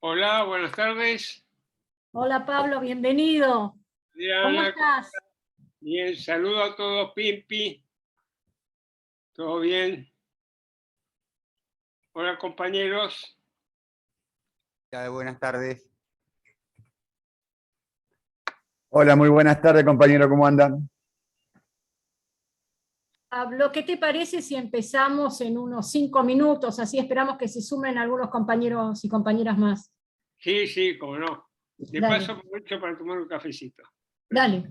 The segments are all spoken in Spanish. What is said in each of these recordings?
Hola, buenas tardes. Hola Pablo, bienvenido. ¿Cómo Diana, estás? bien, saludo a todos, Pimpi. ¿Todo bien? Hola, compañeros. Buenas tardes. Hola, muy buenas tardes, compañero, ¿cómo andan? Pablo, ¿qué te parece si empezamos en unos 5 minutos? Así esperamos que se sumen algunos compañeros y compañeras más. Sí, sí, cómo no. De Dale. paso, aprovecho para tomar un cafecito. Dale.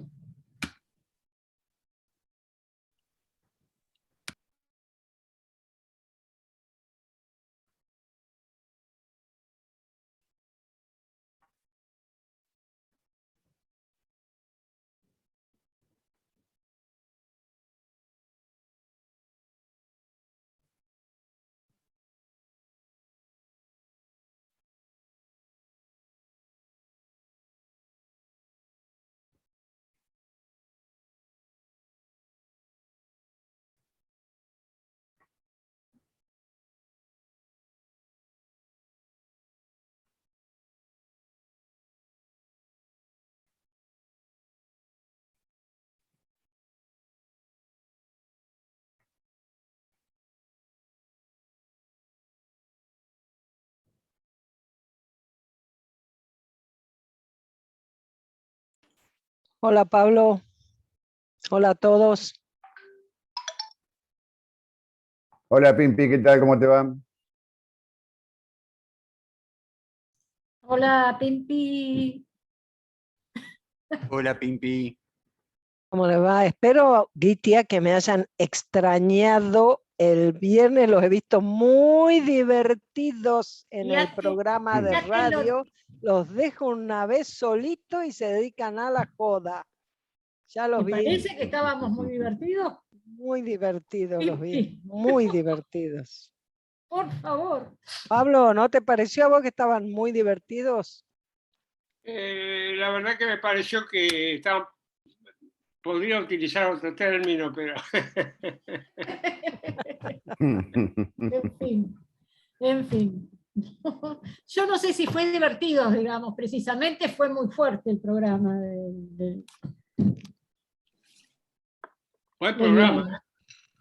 Hola Pablo, hola a todos. Hola, Pimpi, ¿qué tal? ¿Cómo te va? Hola Pimpi. Hola, Pimpi. ¿Cómo les va? Espero, Gitia, que me hayan extrañado el viernes. Los he visto muy divertidos en Ya el programa de ya te lo- radio. Los dejo una vez solitos y se dedican a la joda. Ya los ¿Te vi, parece que estábamos muy divertidos? muy divertidos los vi, Pimpi, muy divertidos. por favor. Pablo, ¿no te pareció a vos que estaban muy divertidos? La verdad que me pareció que podría utilizar otro término, pero En fin, en fin. Yo no sé si fue divertido, digamos, precisamente fue muy fuerte el programa buen del programa, viernes.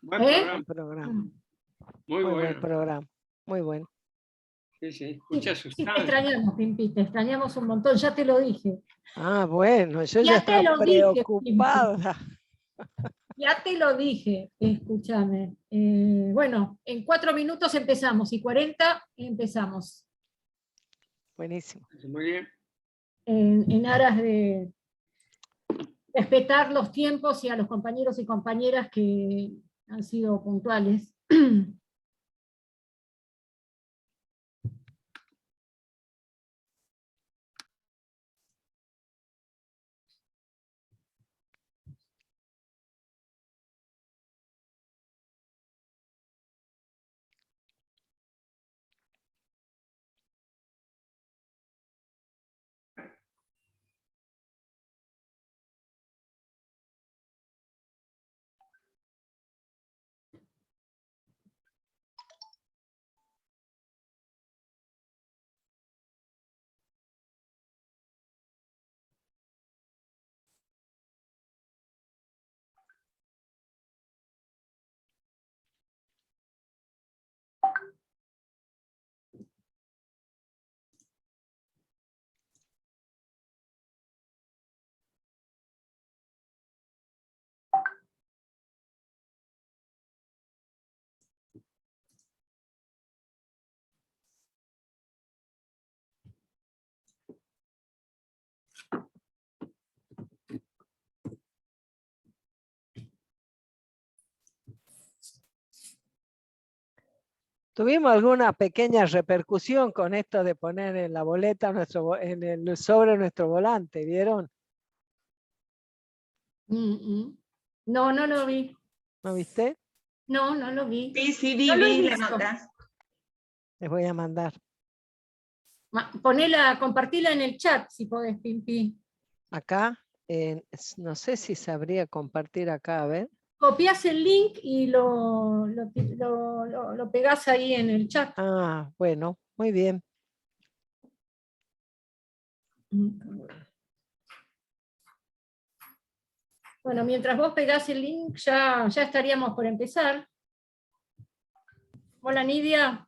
buen ¿Eh? programa, Buen programa, muy muy buen bueno. programa, muy bueno. Sí, sí, mucha Sí, sí, te sustancia. extrañamos, Pimpi, te extrañamos un montón, ya te lo dije. Ah, bueno, yo ya Ya te estaba lo dije, Pimpi, preocupada. ya te lo dije, escúchame. Bueno, en 4 minutos empezamos y 40 empezamos. Buenísimo. Muy bien. En aras de respetar los tiempos y a los compañeros y compañeras que han sido puntuales. ¿Tuvimos alguna pequeña repercusión con esto de poner en la boleta en el sobre nuestro volante? ¿Vieron? No, no lo vi. ¿No viste? No, no lo vi. Sí, sí, No lo he vi la visto. nota. Les voy a mandar. Compartila en el chat si podés, Pimpi. Acá, no sé si sabría compartir acá, a ver. Copias el link y lo pegás ahí en el chat. Ah, bueno, muy bien. Bueno, mientras vos pegás el link, ya estaríamos por empezar. Hola, Nidia.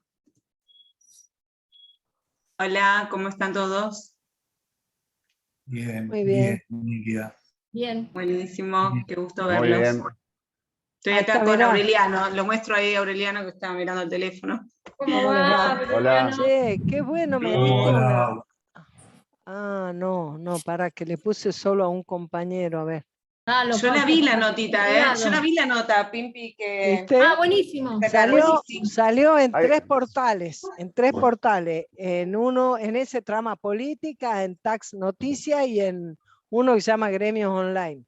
Hola, ¿cómo están todos? Bien, Muy bien. Níquida. Bien. Buenísimo, qué gusto Muy verlos. bien. Estoy Ahí acá está, con mirá. Aureliano, lo muestro ahí a Aureliano que está mirando el teléfono. ¿Cómo ¿Cómo les va? va? Aureliano? Che, qué bueno, me diste una. Hola, Ah, no, para que le puse solo a un compañero, a ver. Ah, lo Yo la puse vi la como notita, privado. Yo la vi la nota, Pimpi, que ¿Viste? Ah, buenísimo. sacaron. Salió en Ahí- tres portales, en uno, en ese Trama Política, en Tax Noticia y en uno que se llama Gremios Online.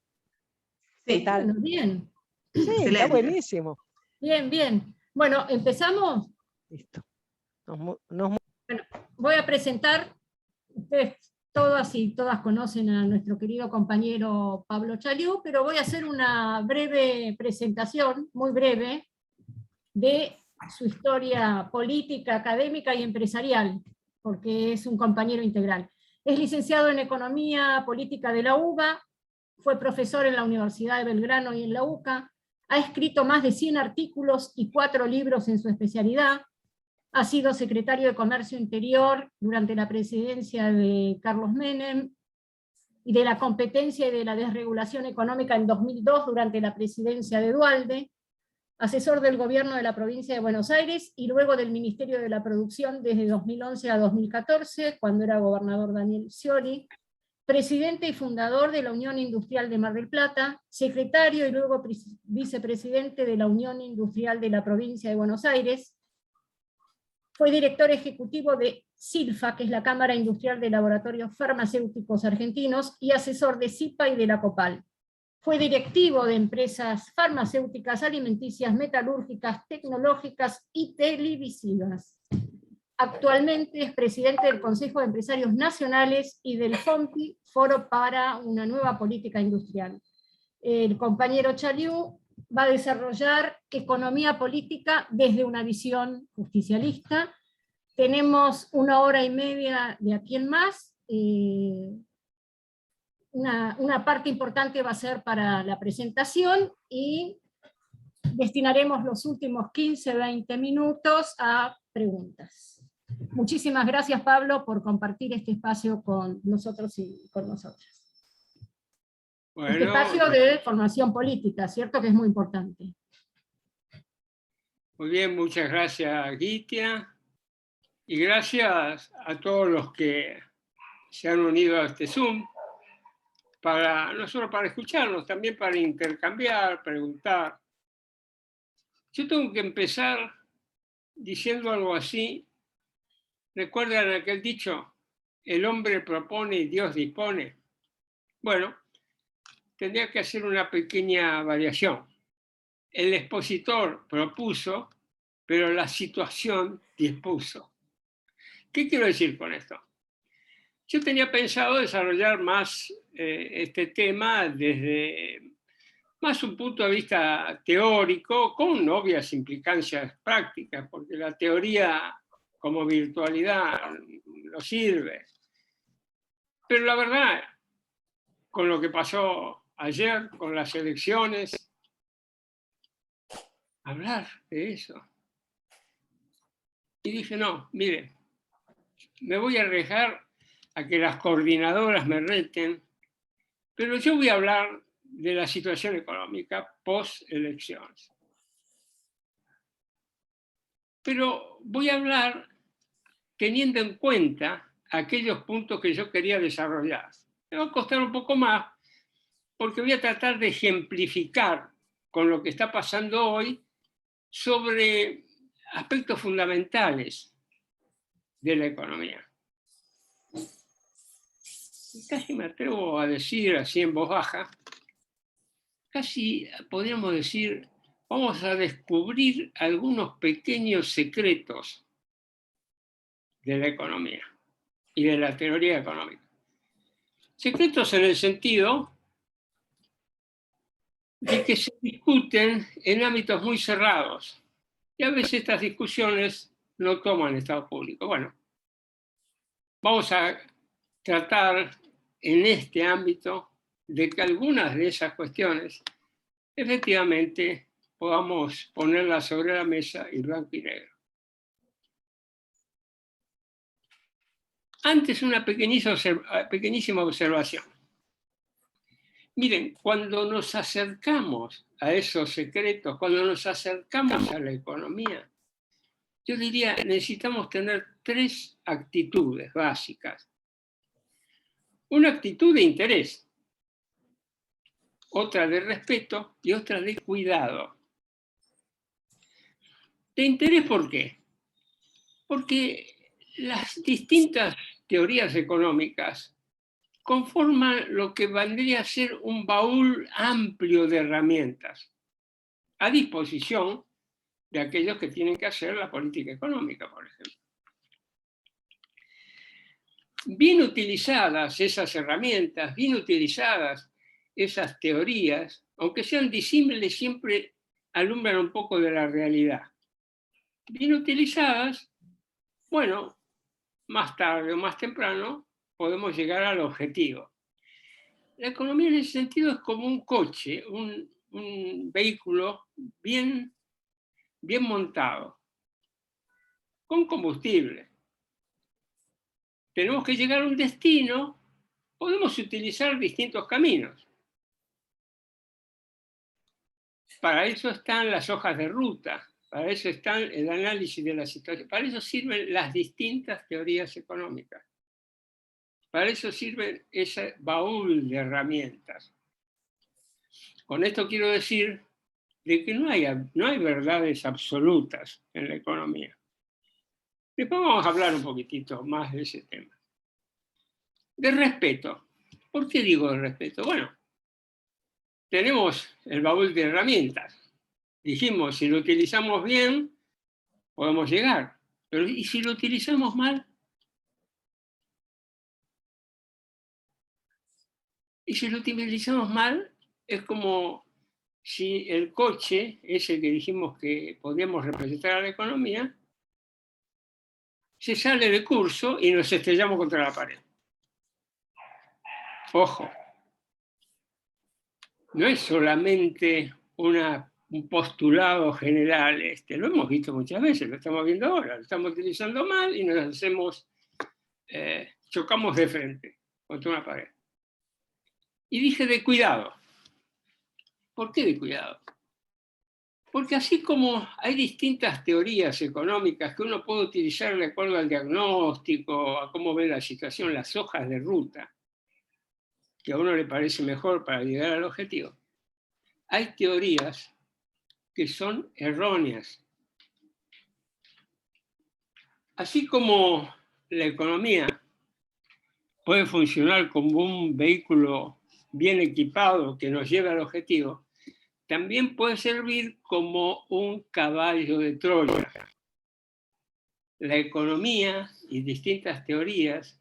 Sí, Tal. Bueno, bien. Sí, está excelente. buenísimo. Bien, bien. Bueno, empezamos. Listo. Nos Voy a presentar, ustedes todas y todas conocen a nuestro querido compañero Pablo Chaliú, pero voy a hacer una breve presentación, muy breve, de su historia política, académica y empresarial, porque es un compañero integral. Es licenciado en Economía Política de la UBA, fue profesor en la Universidad de Belgrano y en la UCA, ha escrito más de 100 artículos y 4 libros en su especialidad, ha sido secretario de Comercio Interior durante la presidencia de Carlos Menem, y de la Competencia y de la Desregulación Económica en 2002 durante la presidencia de Duhalde, asesor del gobierno de la provincia de Buenos Aires y luego del Ministerio de la Producción desde 2011 a 2014, cuando era gobernador Daniel Scioli, presidente y fundador de la Unión Industrial de Mar del Plata, secretario y luego vicepresidente de la Unión Industrial de la provincia de Buenos Aires, fue director ejecutivo de SILFA, que es la Cámara Industrial de Laboratorios Farmacéuticos Argentinos, y asesor de CIPA y de la COPAL. Fue directivo de empresas farmacéuticas, alimenticias, metalúrgicas, tecnológicas y televisivas. Actualmente es presidente del Consejo de Empresarios Nacionales y del FOMPI, Foro para una Nueva Política Industrial. El compañero Chaliú va a desarrollar economía política desde una visión justicialista. Tenemos 1 hora y media de aquí en más. Una parte importante va a ser para la presentación y destinaremos los últimos 15-20 minutos a preguntas. Muchísimas gracias, Pablo, por compartir este espacio con nosotros y con nosotras. Bueno, Este espacio de formación política, ¿cierto? Que es muy importante. muy bien, muchas gracias, Gitia, y gracias a todos los que se han unido a este Zoom, no solo para escucharnos, también para intercambiar, preguntar. Yo tengo que empezar diciendo algo así. ¿Recuerdan aquel dicho? El hombre propone y Dios dispone. Bueno, tendría que hacer una pequeña variación. El expositor propuso, pero la situación dispuso. ¿Qué quiero decir con esto? Yo tenía pensado desarrollar más este tema desde más un punto de vista teórico, con obvias implicancias prácticas, porque la teoría como virtualidad no sirve. Pero la verdad, con lo que pasó ayer, con las elecciones, hablar de eso. Y dije, no, mire, me voy a arriesgar a que las coordinadoras me reten, pero yo voy a hablar de la situación económica post-elecciones. Pero voy a hablar teniendo en cuenta aquellos puntos que yo quería desarrollar. Me va a costar un poco más, porque voy a tratar de ejemplificar con lo que está pasando hoy sobre aspectos fundamentales de la economía. Y casi me atrevo a decir así en voz baja, casi podríamos decir, vamos a descubrir algunos pequeños secretos de la economía y de la teoría económica. Secretos en el sentido de que se discuten en ámbitos muy cerrados y a veces estas discusiones no toman estado público. Bueno, vamos a tratar en este ámbito de que algunas de esas cuestiones efectivamente podamos ponerlas sobre la mesa y blanco y negro. Antes, una pequeñísima observación. Miren, cuando nos acercamos a esos secretos, cuando nos acercamos a la economía, yo diría, necesitamos tener 3 actitudes básicas. Una actitud de interés, otra de respeto y otra de cuidado. ¿De interés por qué? Porque las distintas teorías económicas conforman lo que vendría a ser un baúl amplio de herramientas a disposición de aquellos que tienen que hacer la política económica, por ejemplo. Bien utilizadas esas herramientas, bien utilizadas esas teorías, aunque sean disímiles, siempre alumbran un poco de la realidad. Bien utilizadas, bueno, más tarde o más temprano podemos llegar al objetivo. La economía en ese sentido es como un coche, un vehículo bien montado, con combustible. Tenemos que llegar a un destino, podemos utilizar distintos caminos. Para eso están las hojas de ruta, para eso está el análisis de la situación, para eso sirven las distintas teorías económicas. Para eso sirve ese baúl de herramientas. Con esto quiero decir de que no hay verdades absolutas en la economía. Después vamos a hablar un poquitito más de ese tema. De respeto. ¿Por qué digo de respeto? Bueno, tenemos el baúl de herramientas. Dijimos, si lo utilizamos bien, podemos llegar. Pero ¿y si lo utilizamos mal? Y si lo utilizamos mal, es como si el coche, ese que dijimos que podíamos representar a la economía, se sale de curso y nos estrellamos contra la pared. Ojo, no es solamente un postulado general, lo hemos visto muchas veces, lo estamos viendo ahora, lo estamos utilizando mal y nos hacemos, chocamos de frente contra una pared. Y dije de cuidado. ¿Por qué de cuidado? Porque así como hay distintas teorías económicas que uno puede utilizar de acuerdo al diagnóstico, a cómo ve la situación, las hojas de ruta, que a uno le parece mejor para llegar al objetivo, hay teorías que son erróneas. Así como la economía puede funcionar como un vehículo bien equipado que nos lleve al objetivo, también puede servir como un caballo de Troya. La economía y distintas teorías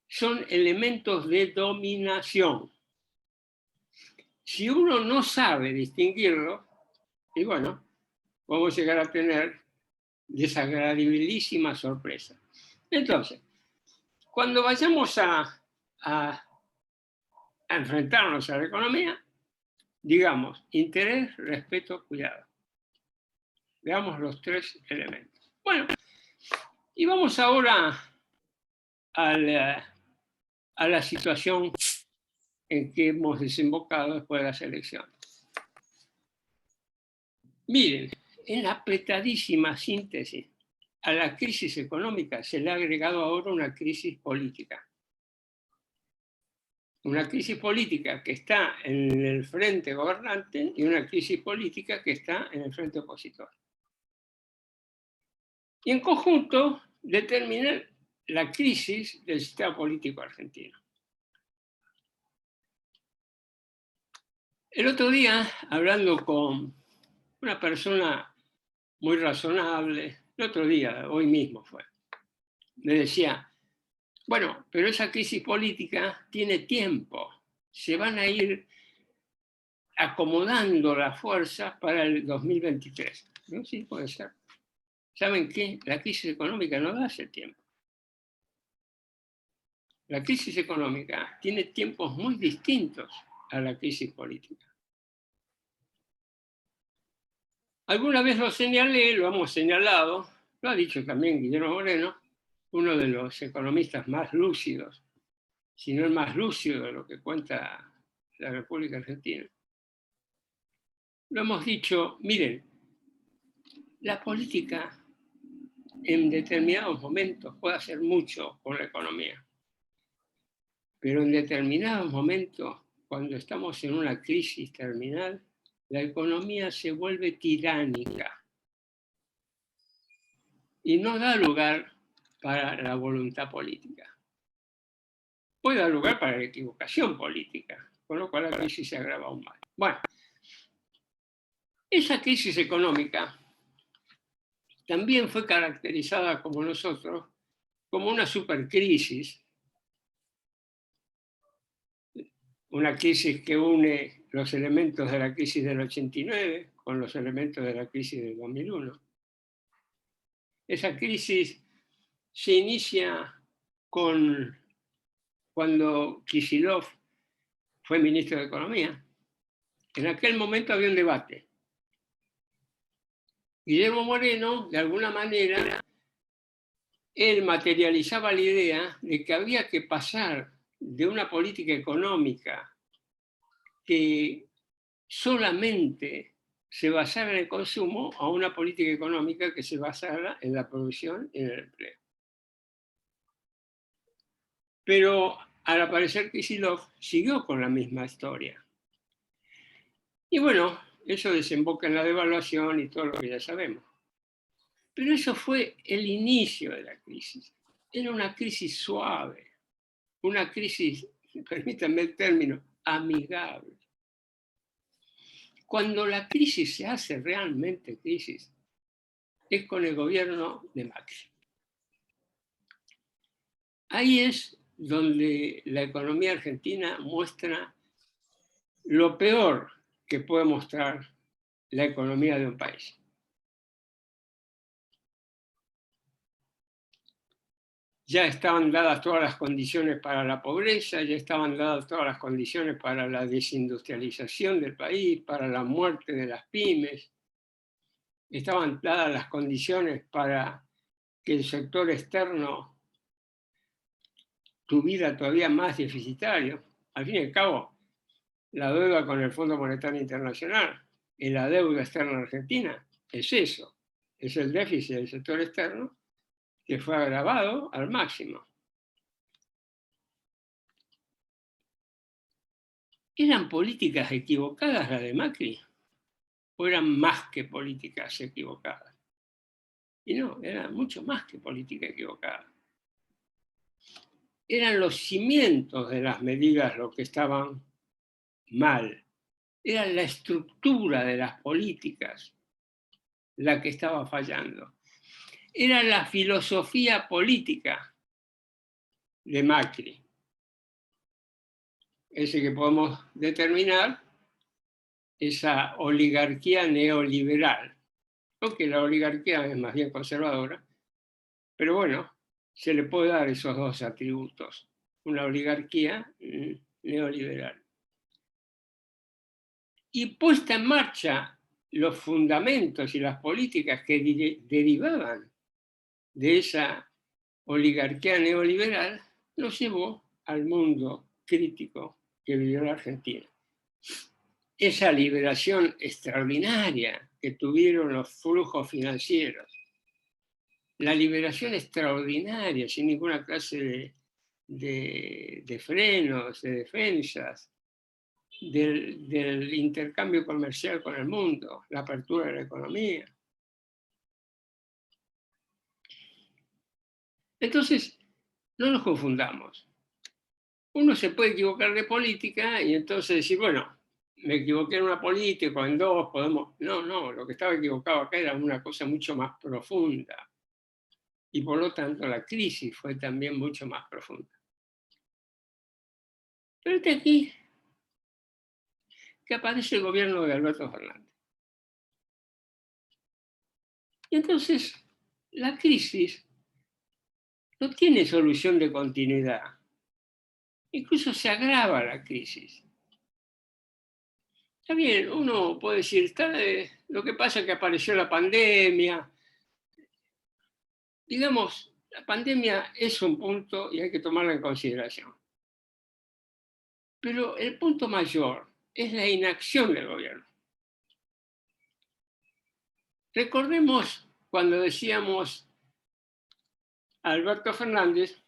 son elementos de dominación. Si uno no sabe distinguirlo, y bueno, vamos a llegar a tener desagradabilísimas sorpresas. Entonces, cuando vayamos a enfrentarnos a la economía, digamos, interés, respeto, cuidado. Veamos los 3 elementos. Bueno, y vamos ahora a la situación en que hemos desembocado después de las elecciones. Miren, en la apretadísima síntesis, a la crisis económica se le ha agregado ahora una crisis política. Una crisis política que está en el frente gobernante y una crisis política que está en el frente opositor. Y en conjunto determinan la crisis del sistema político argentino. El otro día, hablando con una persona muy razonable, el otro día, hoy mismo fue, me decía, bueno, pero esa crisis política tiene tiempo, se van a ir acomodando las fuerzas para el 2023. ¿No? Sí, puede ser. ¿Saben qué? La crisis económica no da ese tiempo. la crisis económica tiene tiempos muy distintos a la crisis política. Alguna vez lo señalé, lo hemos señalado, lo ha dicho también Guillermo Moreno, uno de los economistas más lúcidos, si no el más lúcido de lo que cuenta la República Argentina. Lo hemos dicho, miren, la política en determinados momentos puede hacer mucho por la economía, pero en determinados momentos, cuando estamos en una crisis terminal, la economía se vuelve tiránica y no da lugar para la voluntad política. Puede dar lugar para la equivocación política, con lo cual la crisis se agrava aún más. Bueno, esa crisis económica también fue caracterizada como nosotros, como una supercrisis, una crisis que une los elementos de la crisis del 89 con los elementos de la crisis del 2001. Esa crisis se inicia cuando Kicillof fue ministro de Economía. En aquel momento había un debate. Guillermo Moreno, de alguna manera, él materializaba la idea de que había que pasar de una política económica que solamente se basara en el consumo a una política económica que se basara en la producción y en el empleo. Pero al aparecer Kicillof siguió con la misma historia. Y bueno, eso desemboca en la devaluación y todo lo que ya sabemos. Pero eso fue el inicio de la crisis. Era una crisis suave, una crisis, permítanme el término, amigable. Cuando la crisis se hace realmente crisis, es con el gobierno de Macri. Ahí es donde la economía argentina muestra lo peor que puede mostrar la economía de un país. Ya estaban dadas todas las condiciones para la pobreza, ya estaban dadas todas las condiciones para la desindustrialización del país, para la muerte de las pymes, estaban dadas las condiciones para que el sector externo tuviera todavía más deficitario. Al fin y al cabo, la deuda con el Fondo Monetario Internacional y la deuda externa argentina es eso, es el déficit del sector externo que fue agravado al máximo. ¿Eran políticas equivocadas las de Macri? ¿O eran más que políticas equivocadas? Y no, eran mucho más que política equivocada. Eran los cimientos de las medidas lo que estaban mal. Era la estructura de las políticas la que estaba fallando. Era la filosofía política de Macri. Ese que podemos determinar, esa oligarquía neoliberal, aunque la oligarquía es más bien conservadora, pero bueno, se le puede dar esos dos atributos, una oligarquía neoliberal. Y puesta en marcha los fundamentos y las políticas que derivaban de esa oligarquía neoliberal, nos llevó al mundo crítico que vivió la Argentina. Esa liberación extraordinaria que tuvieron los flujos financieros, la liberación extraordinaria, sin ninguna clase de frenos, de defensas, del intercambio comercial con el mundo, la apertura de la economía. Entonces, no nos confundamos. Uno se puede equivocar de política y entonces decir, bueno, me equivoqué en una política o en dos, podemos... No, lo que estaba equivocado acá era una cosa mucho más profunda. Y por lo tanto la crisis fue también mucho más profunda. Pero este aquí, que aparece el gobierno de Alberto Fernández. Y entonces, la crisis no tiene solución de continuidad. incluso se agrava la crisis. Está bien, uno puede decir, lo que pasa es que apareció la pandemia. Digamos, la pandemia es un punto y hay que tomarla en consideración. Pero el punto mayor es la inacción del gobierno. Recordemos cuando decíamos a Alberto Fernández,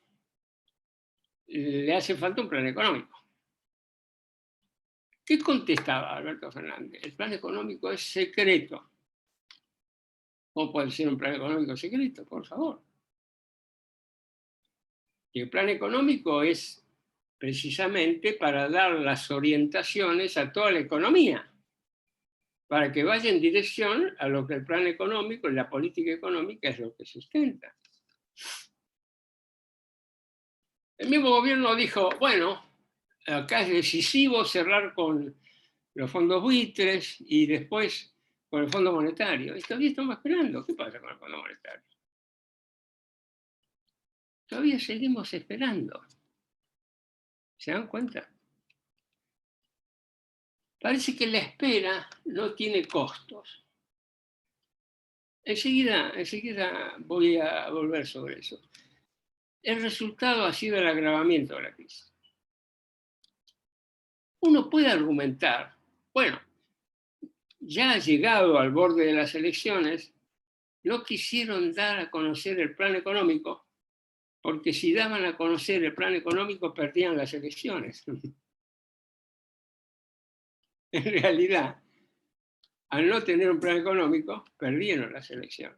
le hace falta un plan económico. ¿Qué contestaba Alberto Fernández? El plan económico es secreto. ¿Cómo puede ser un plan económico secreto? Por favor. Y el plan económico es precisamente para dar las orientaciones a toda la economía, para que vaya en dirección a lo que el plan económico y la política económica es lo que sustenta. El mismo gobierno dijo, bueno, acá es decisivo cerrar con los fondos buitres y después con el Fondo Monetario. Y todavía estamos esperando. ¿Qué pasa con el Fondo Monetario? Todavía seguimos esperando. ¿Se dan cuenta? Parece que la espera no tiene costos. Enseguida voy a volver sobre eso. El resultado ha sido el agravamiento de la crisis. Uno puede argumentar, bueno, ya llegado al borde de las elecciones, no quisieron dar a conocer el plan económico, porque si daban a conocer el plan económico perdían las elecciones. En realidad, al no tener un plan económico, perdieron las elecciones.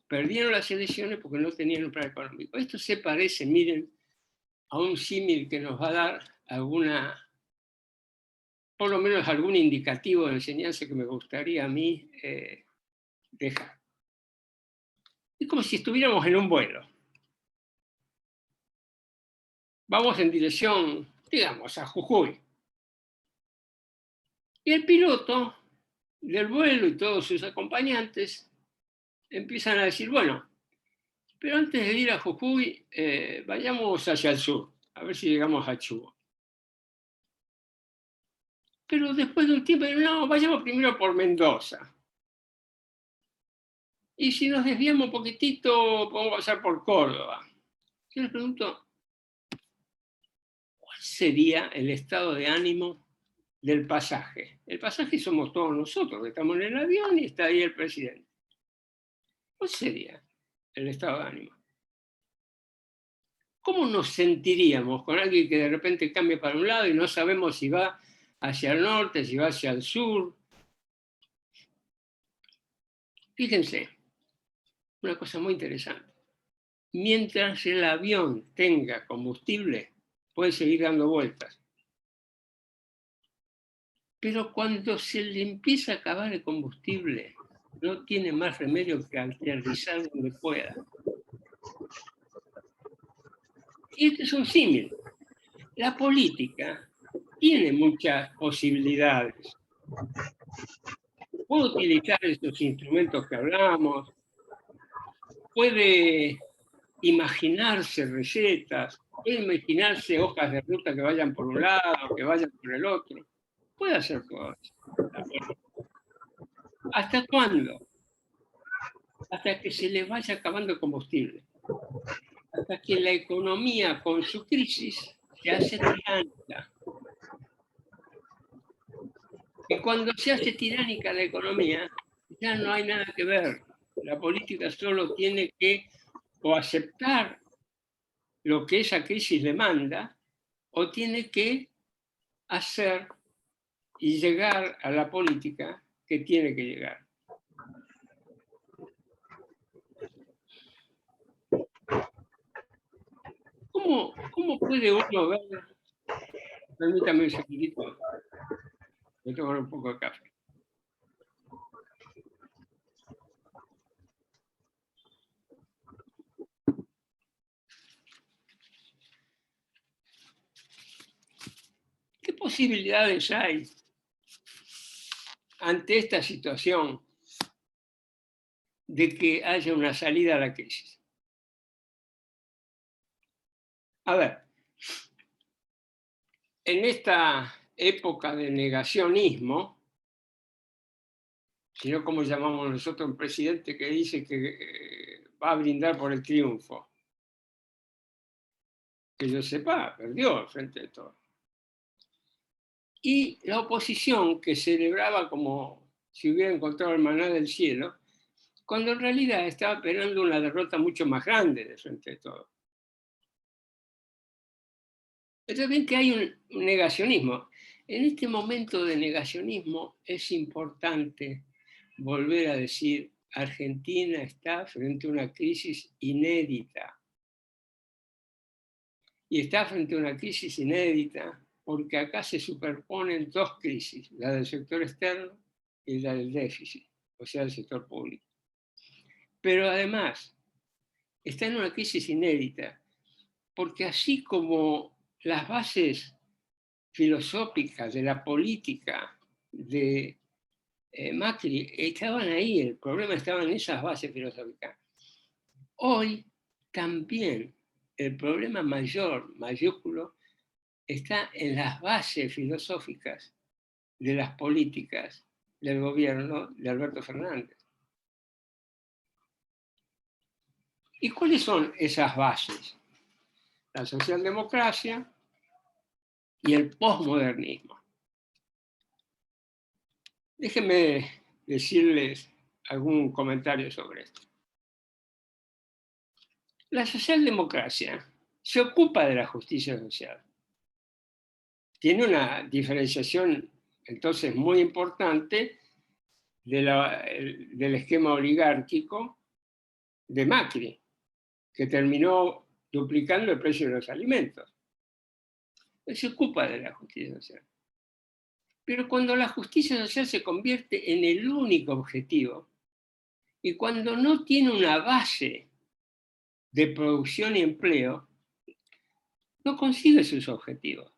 Perdieron las elecciones porque no tenían un plan económico. Esto se parece, miren, a un símil que nos va a dar por lo menos algún indicativo de enseñanza que me gustaría a mí dejar. Es como si estuviéramos en un vuelo. Vamos en dirección, digamos, a Jujuy. Y el piloto del vuelo y todos sus acompañantes empiezan a decir, bueno, pero antes de ir a Jujuy, vayamos hacia el sur, a ver si llegamos a Chubut. Pero después de un tiempo, no, vayamos primero por Mendoza. Y si nos desviamos un poquitito, podemos pasar por Córdoba. Yo les pregunto, ¿cuál sería el estado de ánimo del pasaje? El pasaje somos todos nosotros, que estamos en el avión y está ahí el presidente. ¿Cuál sería el estado de ánimo? ¿Cómo nos sentiríamos con alguien que de repente cambia para un lado y no sabemos si va hacia el norte, si va hacia el sur? Fíjense, una cosa muy interesante. Mientras el avión tenga combustible, puede seguir dando vueltas. Pero cuando se le empieza a acabar el combustible, no tiene más remedio que aterrizar donde pueda. Y este es un símil. La política tiene muchas posibilidades. Puede utilizar estos instrumentos que hablamos, puede imaginarse recetas, puede imaginarse hojas de ruta que vayan por un lado, que vayan por el otro. Puede hacer todo eso. ¿Hasta cuándo? Hasta que se le vaya acabando el combustible. Hasta que la economía con su crisis se hace tiránica. Y cuando se hace tiránica la economía, ya no hay nada que ver. La política solo tiene que o aceptar lo que esa crisis demanda, o tiene que hacer y llegar a la política que tiene que llegar. ¿Cómo puede uno ver? Permítame un segundito. Voy a tomar un poco de café. ¿Qué posibilidades hay ante esta situación de que haya una salida a la crisis? A ver, en esta época de negacionismo, sino como llamamos nosotros un presidente que dice que va a brindar por el triunfo. Que yo sepa, perdió frente a todo. Y la oposición, que celebraba como si hubiera encontrado el maná del cielo, cuando en realidad estaba esperando una derrota mucho más grande de frente a todo. Entonces ven que hay un negacionismo. En este momento de negacionismo es importante volver a decir: Argentina está frente a una crisis inédita. Y está frente a una crisis inédita porque acá se superponen dos crisis, la del sector externo y la del déficit, o sea, del sector público. Pero además, está en una crisis inédita porque así como las bases filosóficas de la política de Macri estaban ahí, el problema estaba en esas bases filosóficas. Hoy también el problema mayor, mayúsculo, está en las bases filosóficas de las políticas del gobierno de Alberto Fernández. ¿Y cuáles son esas bases? La socialdemocracia y el posmodernismo. Déjenme decirles algún comentario sobre esto. La socialdemocracia se ocupa de la justicia social. Tiene una diferenciación entonces muy importante del esquema oligárquico de Macri, que terminó duplicando el precio de los alimentos. Él se ocupa de la justicia social. Pero cuando la justicia social se convierte en el único objetivo, y cuando no tiene una base de producción y empleo, no consigue sus objetivos.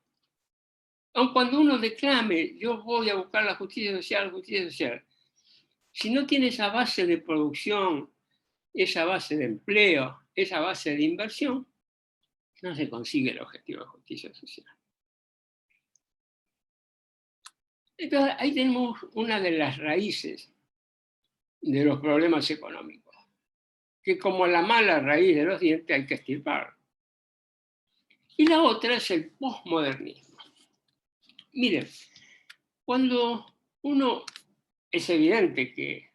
Aun cuando uno declame: yo voy a buscar la justicia social, si no tiene esa base de producción, esa base de empleo, esa base de inversión, no se consigue el objetivo de justicia social. Entonces, ahí tenemos una de las raíces de los problemas económicos, que como la mala raíz de los dientes hay que extirpar. Y la otra es el posmodernismo. Miren, cuando uno, es evidente que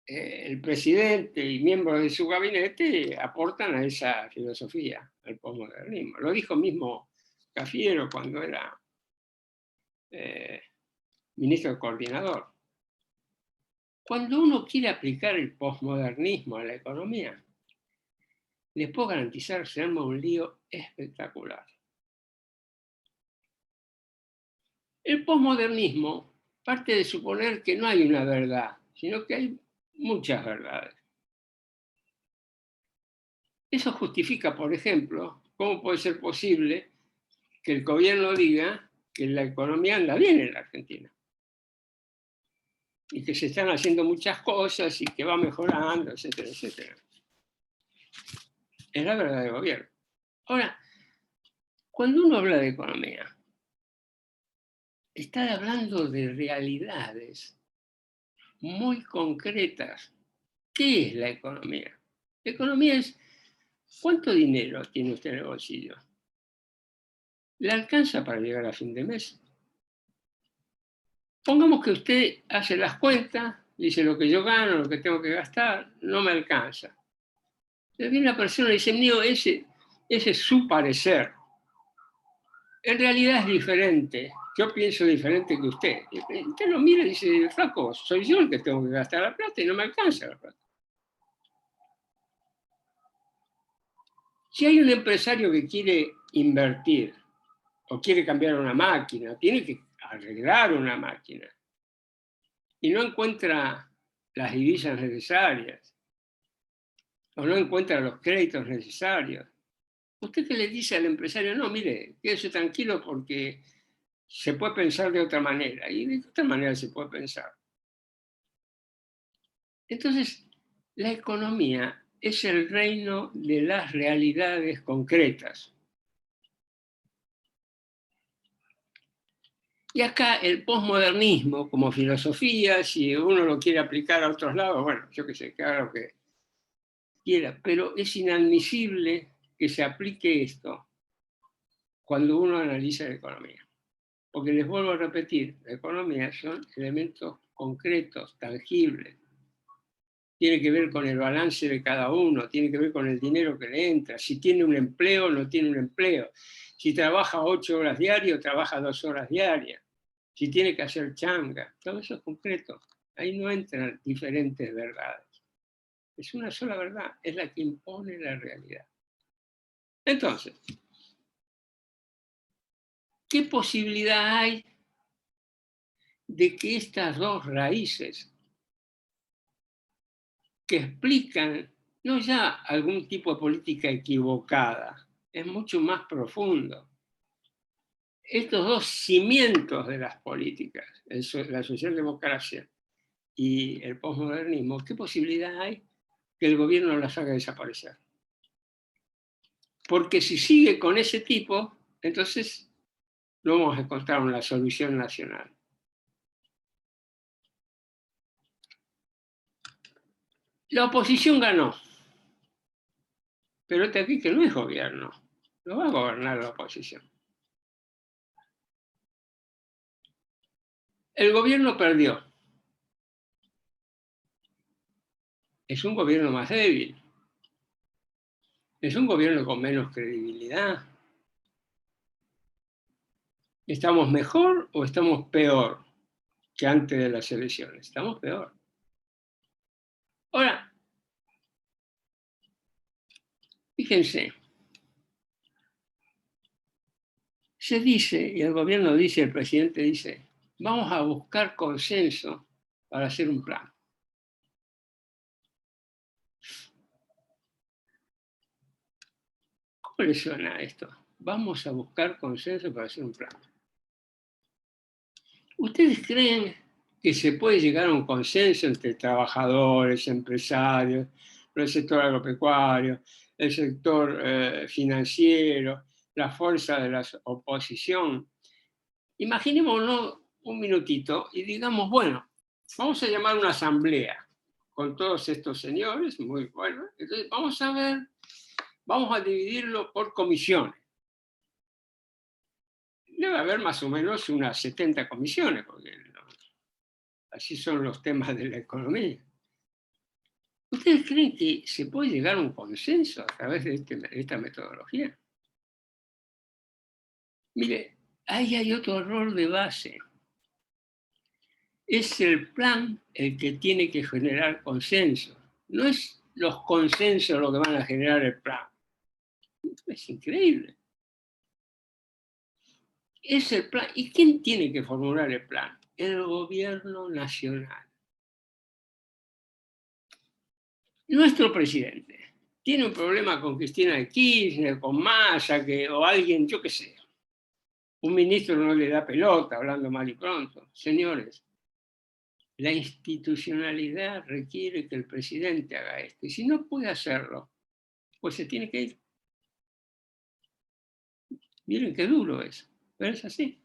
el presidente y miembros de su gabinete aportan a esa filosofía, al posmodernismo. Lo dijo mismo Cafiero cuando era ministro coordinador. Cuando uno quiere aplicar el posmodernismo a la economía, les puedo garantizar que se arma un lío espectacular. El posmodernismo parte de suponer que no hay una verdad, sino que hay muchas verdades. Eso justifica, por ejemplo, cómo puede ser posible que el gobierno diga que la economía anda bien en la Argentina y que se están haciendo muchas cosas y que va mejorando, etcétera, etcétera. Es la verdad del gobierno. Ahora, cuando uno habla de economía, está hablando de realidades muy concretas. ¿Qué es la economía? La economía es: ¿cuánto dinero tiene usted en el bolsillo? ¿Le alcanza para llegar a fin de mes? Pongamos que usted hace las cuentas, dice: lo que yo gano, lo que tengo que gastar, no me alcanza. Entonces viene una persona y dice: mío, ese es su parecer. En realidad es diferente. Yo pienso diferente que usted. Y usted lo mira y dice: flaco, soy yo el que tengo que gastar la plata y no me alcanza la plata. Si hay un empresario que quiere invertir o quiere cambiar una máquina, tiene que arreglar una máquina y no encuentra las divisas necesarias o no encuentra los créditos necesarios, ¿usted qué le dice al empresario? No, mire, quédese tranquilo porque se puede pensar de otra manera. ¿Y de qué otra manera se puede pensar? Entonces, la economía es el reino de las realidades concretas. Y acá el posmodernismo como filosofía, si uno lo quiere aplicar a otros lados, bueno, yo qué sé, que haga lo que quiera, pero es inadmisible que se aplique esto cuando uno analiza la economía. Porque les vuelvo a repetir, la economía son elementos concretos, tangibles. Tiene que ver con el balance de cada uno, tiene que ver con el dinero que le entra, si tiene un empleo o no tiene un empleo, si trabaja 8 horas diarias o trabaja 2 horas diarias, si tiene que hacer changa, todo eso es concreto. Ahí no entran diferentes verdades. Es una sola verdad, es la que impone la realidad. Entonces, ¿qué posibilidad hay de que estas dos raíces que explican no ya algún tipo de política equivocada, es mucho más profundo? Estos dos cimientos de las políticas, la socialdemocracia y el posmodernismo, ¿qué posibilidad hay que el gobierno las haga desaparecer? Porque si sigue con ese tipo, entonces no vamos a encontrar una solución nacional. La oposición ganó, pero este aquí que no es gobierno, no va a gobernar la oposición. El gobierno perdió. Es un gobierno más débil. Es un gobierno con menos credibilidad. ¿Estamos mejor o estamos peor que antes de las elecciones? Estamos peor. Ahora, fíjense, se dice, y el gobierno dice, el presidente dice, vamos a buscar consenso para hacer un plan. ¿Cómo le suena esto? Vamos a buscar consenso para hacer un plan. ¿Ustedes creen que se puede llegar a un consenso entre trabajadores, empresarios, el sector agropecuario, el sector financiero, la fuerza de la oposición? Imaginémonos un minutito y digamos, bueno, vamos a llamar una asamblea con todos estos señores, muy bueno, entonces vamos a ver, vamos a dividirlo por comisiones. Debe haber más o menos unas 70 comisiones, porque así son los temas de la economía. ¿Ustedes creen que se puede llegar a un consenso a través de esta metodología? Mire, ahí hay otro error de base. Es el plan el que tiene que generar consenso. No es los consensos lo que van a generar el plan. Es increíble. Es el plan. ¿Y quién tiene que formular el plan? El gobierno nacional. Nuestro presidente tiene un problema con Cristina de Kirchner, con Massa, o alguien, yo qué sé. Un ministro no le da pelota, hablando mal y pronto. Señores, la institucionalidad requiere que el presidente haga esto. Y si no puede hacerlo, pues se tiene que ir. Miren qué duro es, pero es así.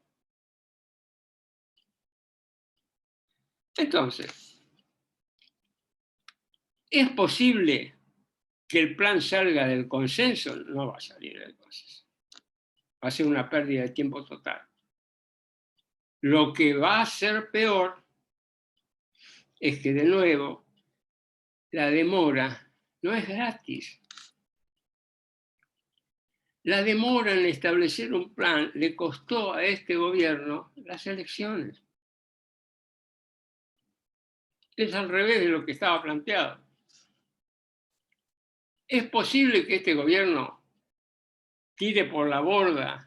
Entonces, ¿es posible que el plan salga del consenso? No va a salir del consenso. Va a ser una pérdida de tiempo total. Lo que va a ser peor es que, de nuevo, la demora no es gratis. La demora en establecer un plan le costó a este gobierno las elecciones. Es al revés de lo que estaba planteado. ¿Es posible que este gobierno tire por la borda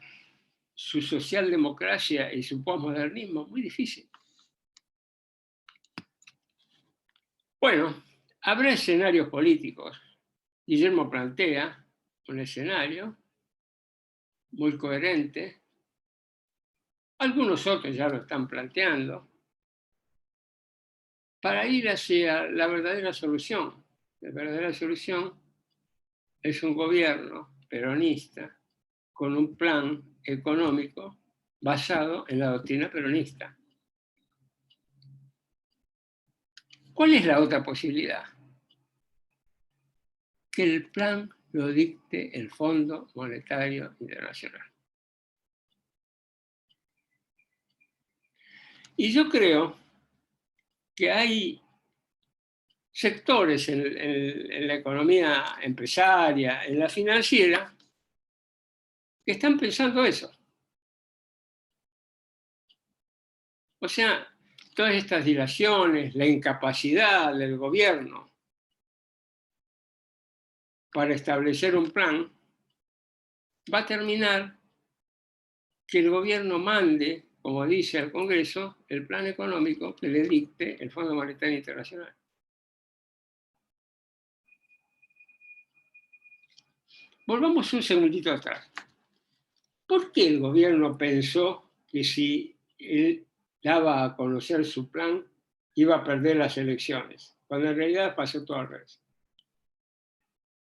su socialdemocracia y su posmodernismo? Muy difícil. Bueno, habrá escenarios políticos. Guillermo plantea un escenario muy coherente. Algunos otros ya lo están planteando, para ir hacia la verdadera solución. La verdadera solución es un gobierno peronista con un plan económico basado en la doctrina peronista. ¿Cuál es la otra posibilidad? Que el plan lo dicte el Fondo Monetario Internacional. Y yo creo que hay sectores en la economía empresaria, en la financiera, que están pensando eso. O sea, todas estas dilaciones, la incapacidad del gobierno para establecer un plan, va a terminar que el gobierno mande, como dice al Congreso, el plan económico que le dicte el Fondo Monetario Internacional. Volvamos un segundito atrás. ¿Por qué el gobierno pensó que si él daba a conocer su plan, iba a perder las elecciones? Cuando en realidad pasó todo al revés.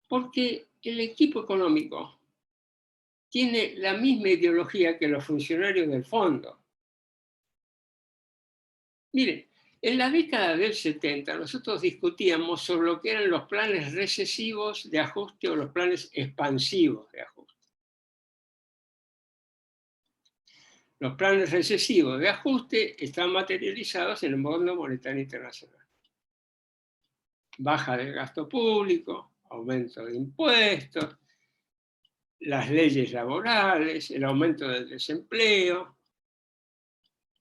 Porque el equipo económico tiene la misma ideología que los funcionarios del fondo. Miren, en la década del 70 nosotros discutíamos sobre lo que eran los planes recesivos de ajuste o los planes expansivos de ajuste. Los planes recesivos de ajuste están materializados en el Fondo Monetario Internacional. Baja del gasto público, aumento de impuestos, las leyes laborales, el aumento del desempleo,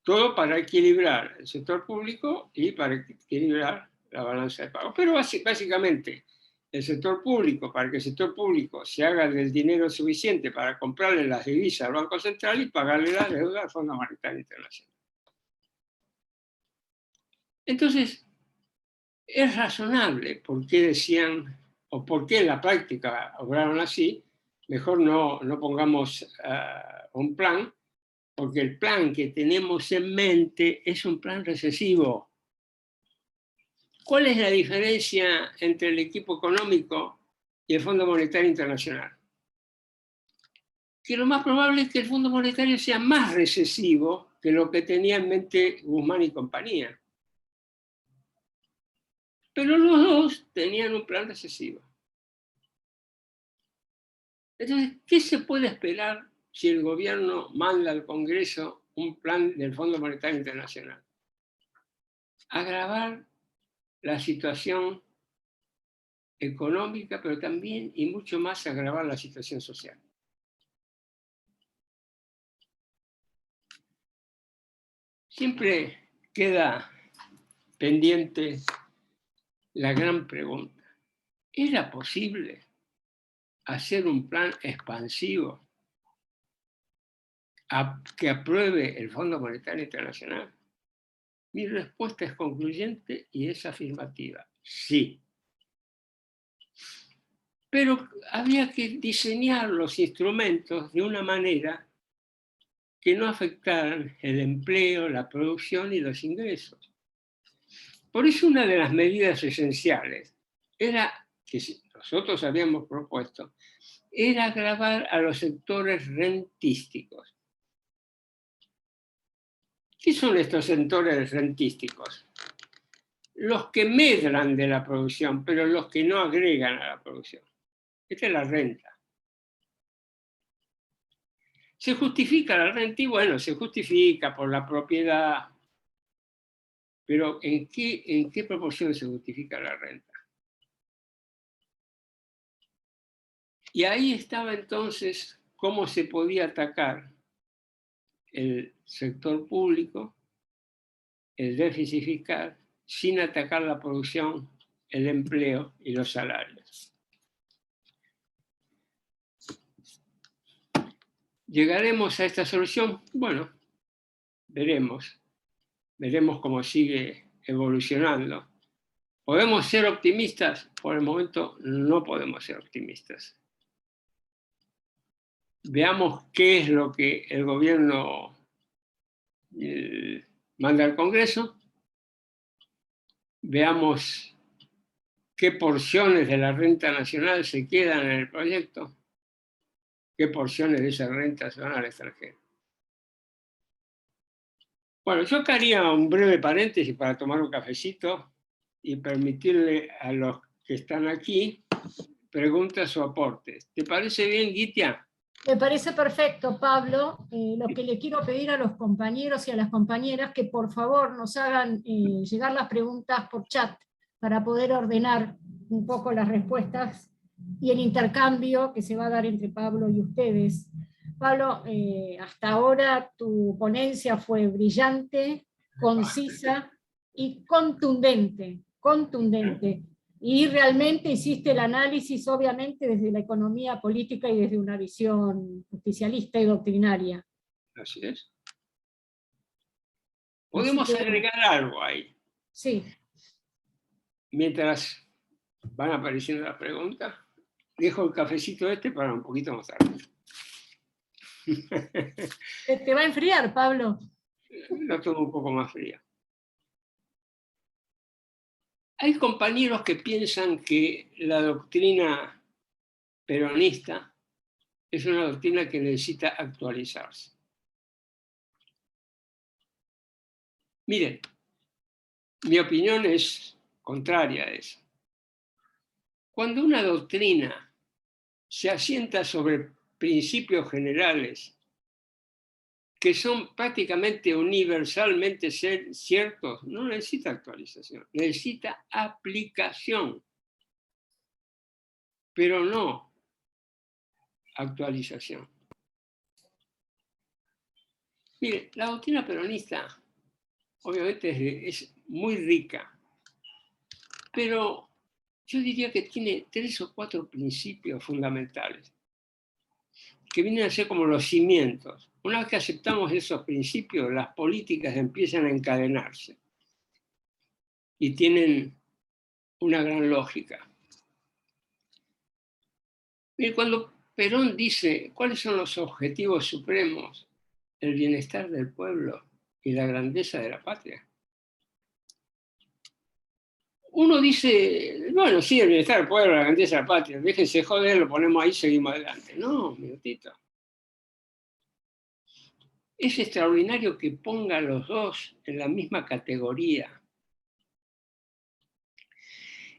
todo para equilibrar el sector público y para equilibrar la balanza de pagos. Pero básicamente, el sector público, para que el sector público se haga del dinero suficiente para comprarle las divisas al Banco Central y pagarle la deuda al Fondo Monetario Internacional. Entonces, es razonable por qué decían, o por qué en la práctica obraron así, mejor no pongamos un plan, porque el plan que tenemos en mente es un plan recesivo. ¿Cuál es la diferencia entre el equipo económico y el Fondo Monetario Internacional? Que lo más probable es que el Fondo Monetario sea más recesivo que lo que tenía en mente Guzmán y compañía. Pero los dos tenían un plan recesivo. Entonces, ¿qué se puede esperar si el gobierno manda al Congreso un plan del Fondo Monetario Internacional? Agravar la situación económica, pero también y mucho más agravar la situación social. Siempre queda pendiente la gran pregunta: ¿era posible hacer un plan expansivo que apruebe el Fondo Monetario Internacional? Mi respuesta es concluyente y es afirmativa: sí. Pero había que diseñar los instrumentos de una manera que no afectaran el empleo, la producción y los ingresos. Por eso una de las medidas esenciales era, que nosotros habíamos propuesto, era gravar a los sectores rentísticos. ¿Qué son estos sectores rentísticos? Los que medran de la producción, pero los que no agregan a la producción. Esta es la renta. ¿Se justifica la renta? Y bueno, se justifica por la propiedad. Pero ¿en qué proporción se justifica la renta? Y ahí estaba entonces cómo se podía atacar el sector público, el déficit fiscal, sin atacar la producción, el empleo y los salarios. ¿Llegaremos a esta solución? Bueno, veremos. Veremos cómo sigue evolucionando. ¿Podemos ser optimistas? Por el momento no podemos ser optimistas. Veamos qué es lo que el gobierno manda al Congreso. Veamos qué porciones de la renta nacional se quedan en el proyecto, qué porciones de esa renta se van al extranjero. Bueno, yo acá haría un breve paréntesis para tomar un cafecito y permitirle a los que están aquí preguntas o aportes. ¿Te parece bien, Gitia? Me parece perfecto, Pablo. Lo que le quiero pedir a los compañeros y a las compañeras que por favor nos hagan llegar las preguntas por chat para poder ordenar un poco las respuestas y el intercambio que se va a dar entre Pablo y ustedes. Pablo, hasta ahora tu ponencia fue brillante, concisa y contundente, contundente. Y realmente hiciste el análisis, obviamente, desde la economía política y desde una visión justicialista y doctrinaria. Así es. Podemos Así que, agregar algo ahí. sí, Mientras van apareciendo las preguntas, dejo el cafecito este para un poquito más tarde. te va a enfriar, Pablo. Lo tomo un poco más fría. Hay compañeros que piensan que la doctrina peronista es una doctrina que necesita actualizarse. Miren, mi opinión es contraria a eso. Cuando una doctrina se asienta sobre principios generales que son prácticamente universalmente ciertos, no necesita actualización, necesita aplicación, pero no actualización. Mire, la doctrina peronista obviamente es muy rica, pero yo diría que tiene 3 o 4 principios fundamentales que vienen a ser como los cimientos. Una vez que aceptamos esos principios, las políticas empiezan a encadenarse y tienen una gran lógica. Mire, cuando Perón dice cuáles son los objetivos supremos, el bienestar del pueblo y la grandeza de la patria, uno dice, bueno, sí, el bienestar del pueblo, la grandeza de la patria, déjense joder, lo ponemos ahí y seguimos adelante. No, minutito. Es extraordinario que ponga a los dos en la misma categoría.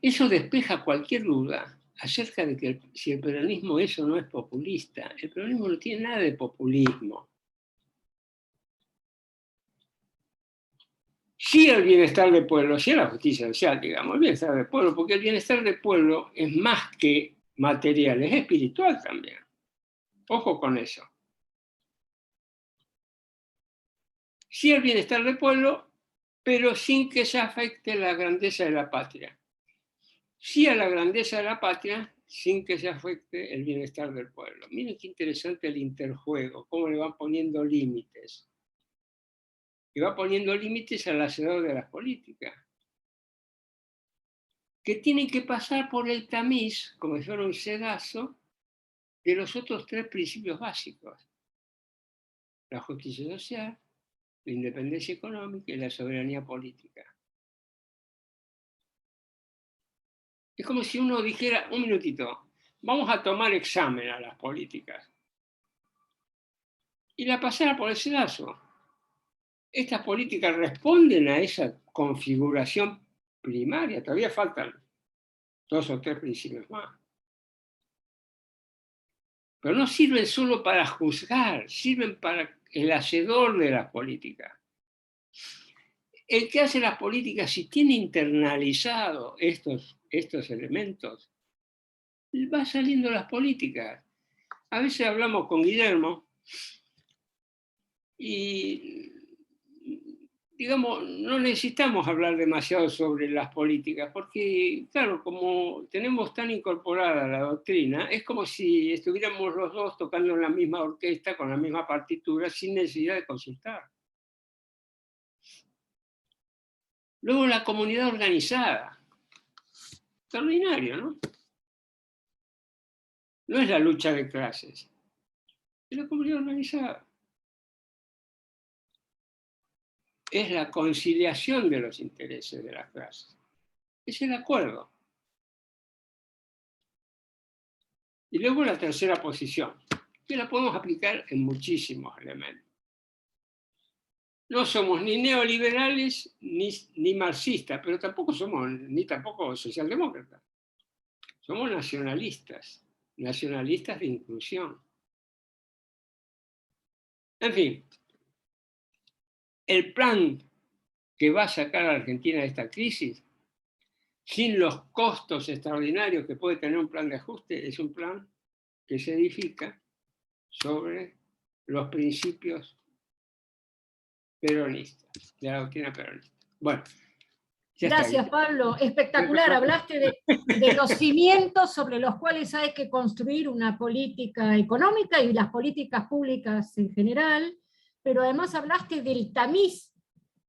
Eso despeja cualquier duda acerca de que si el peronismo es o no es populista. El peronismo no tiene nada de populismo. Sí el bienestar del pueblo, sí la justicia social, digamos, el bienestar del pueblo, porque el bienestar del pueblo es más que material, es espiritual también. Ojo con eso. Sí el bienestar del pueblo, pero sin que se afecte la grandeza de la patria. Sí a la grandeza de la patria, sin que se afecte el bienestar del pueblo. Miren qué interesante el interjuego, cómo le van poniendo límites. Y va poniendo límites al hacedor de las políticas, que tienen que pasar por el tamiz, como si fuera un sedazo, de los otros 3 principios básicos. La justicia social, la independencia económica y la soberanía política. Es como si uno dijera, un minutito, vamos a tomar examen a las políticas. Y la pasara por el sedazo. Estas políticas responden a esa configuración primaria. Todavía faltan 2 o 3 principios más. Pero no sirven solo para juzgar, sirven para el hacedor de las políticas. El que hace las políticas, si tiene internalizado estos elementos, va saliendo las políticas. A veces hablamos con Guillermo y, digamos, no necesitamos hablar demasiado sobre las políticas, porque, claro, como tenemos tan incorporada la doctrina, es como si estuviéramos los dos tocando en la misma orquesta, con la misma partitura, sin necesidad de consultar. Luego la comunidad organizada. Extraordinario, ¿no? No es la lucha de clases, es la comunidad organizada. Es la conciliación de los intereses de las clases. Es el acuerdo. Y luego la tercera posición, que la podemos aplicar en muchísimos elementos. no somos ni neoliberales ni marxistas, pero tampoco somos ni tampoco socialdemócratas. Somos nacionalistas de inclusión. En fin, el plan que va a sacar a Argentina de esta crisis, sin los costos extraordinarios que puede tener un plan de ajuste, es un plan que se edifica sobre los principios peronistas, de la doctrina peronista. Bueno, Gracias, Pablo. Espectacular. Hablaste de los cimientos sobre los cuales hay que construir una política económica y las políticas públicas en general, pero además hablaste del tamiz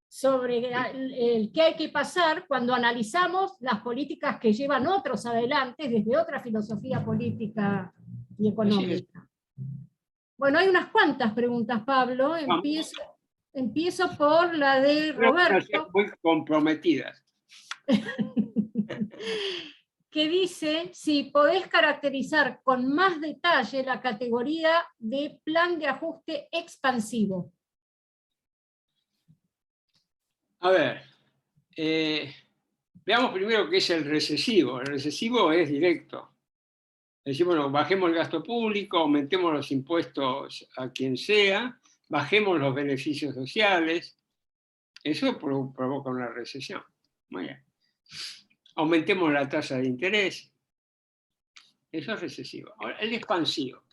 sobre el que hay que pasar cuando analizamos las políticas que llevan otros adelante desde otra filosofía política y económica. Bueno, hay unas cuantas preguntas, Pablo. Empiezo por la de Roberto. Muy comprometidas. Que dice si podés caracterizar con más detalle la categoría de plan de ajuste expansivo. A ver, veamos primero qué es el recesivo. El recesivo es directo. Decimos, bueno, bajemos el gasto público, aumentemos los impuestos a quien sea, bajemos los beneficios sociales. Eso provoca una recesión. Muy bien. Aumentemos la tasa de interés. Eso es recesivo. Ahora, el expansivo.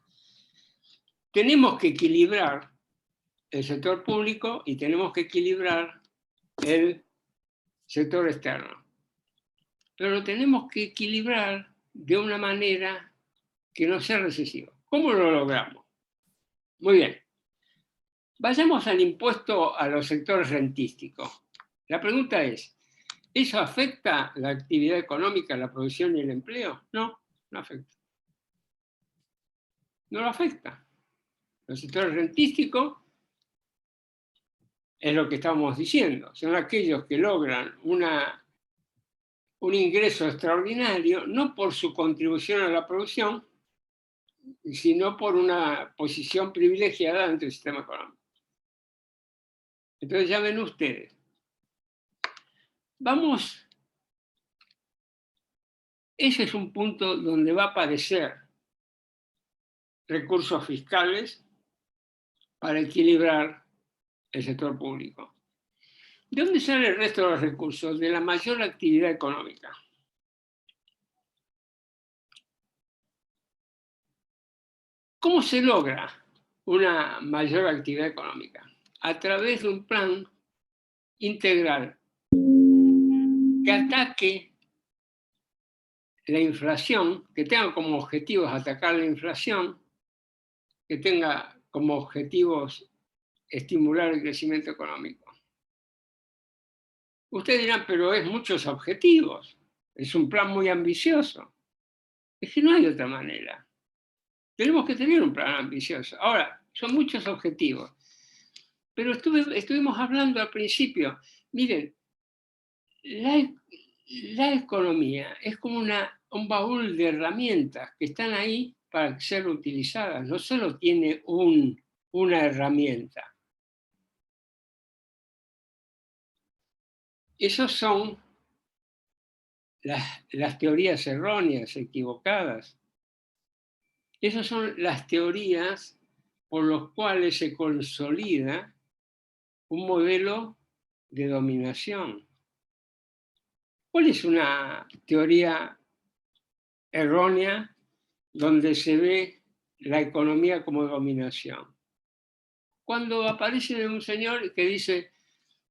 Tenemos que equilibrar el sector público y tenemos que equilibrar el sector externo. Pero lo tenemos que equilibrar de una manera que no sea recesivo. ¿Cómo lo logramos? Muy bien. Vayamos al impuesto a los sectores rentísticos. La pregunta es, ¿eso afecta la actividad económica, la producción y el empleo? No, no afecta. No lo afecta. Los sectores rentísticos es lo que estamos diciendo. Son aquellos que logran un ingreso extraordinario, no por su contribución a la producción, sino por una posición privilegiada dentro del sistema económico. Entonces ya ven ustedes. Vamos, ese es un punto donde va a aparecer recursos fiscales para equilibrar el sector público. ¿De dónde sale el resto de los recursos? De la mayor actividad económica. ¿Cómo se logra una mayor actividad económica? A través de un plan integral que ataque la inflación, que tenga como objetivos atacar la inflación, que tenga como objetivos estimular el crecimiento económico. Ustedes dirán, pero es muchos objetivos, es un plan muy ambicioso. Es que no hay otra manera. Tenemos que tener un plan ambicioso. Ahora, son muchos objetivos. Pero estuvimos hablando al principio, miren, la economía es como un baúl de herramientas que están ahí para ser utilizadas. No solo tiene una herramienta. Esas son las teorías erróneas, equivocadas. Esas son las teorías por las cuales se consolida un modelo de dominación. ¿Cuál es una teoría errónea donde se ve la economía como dominación? Cuando aparece un señor que dice,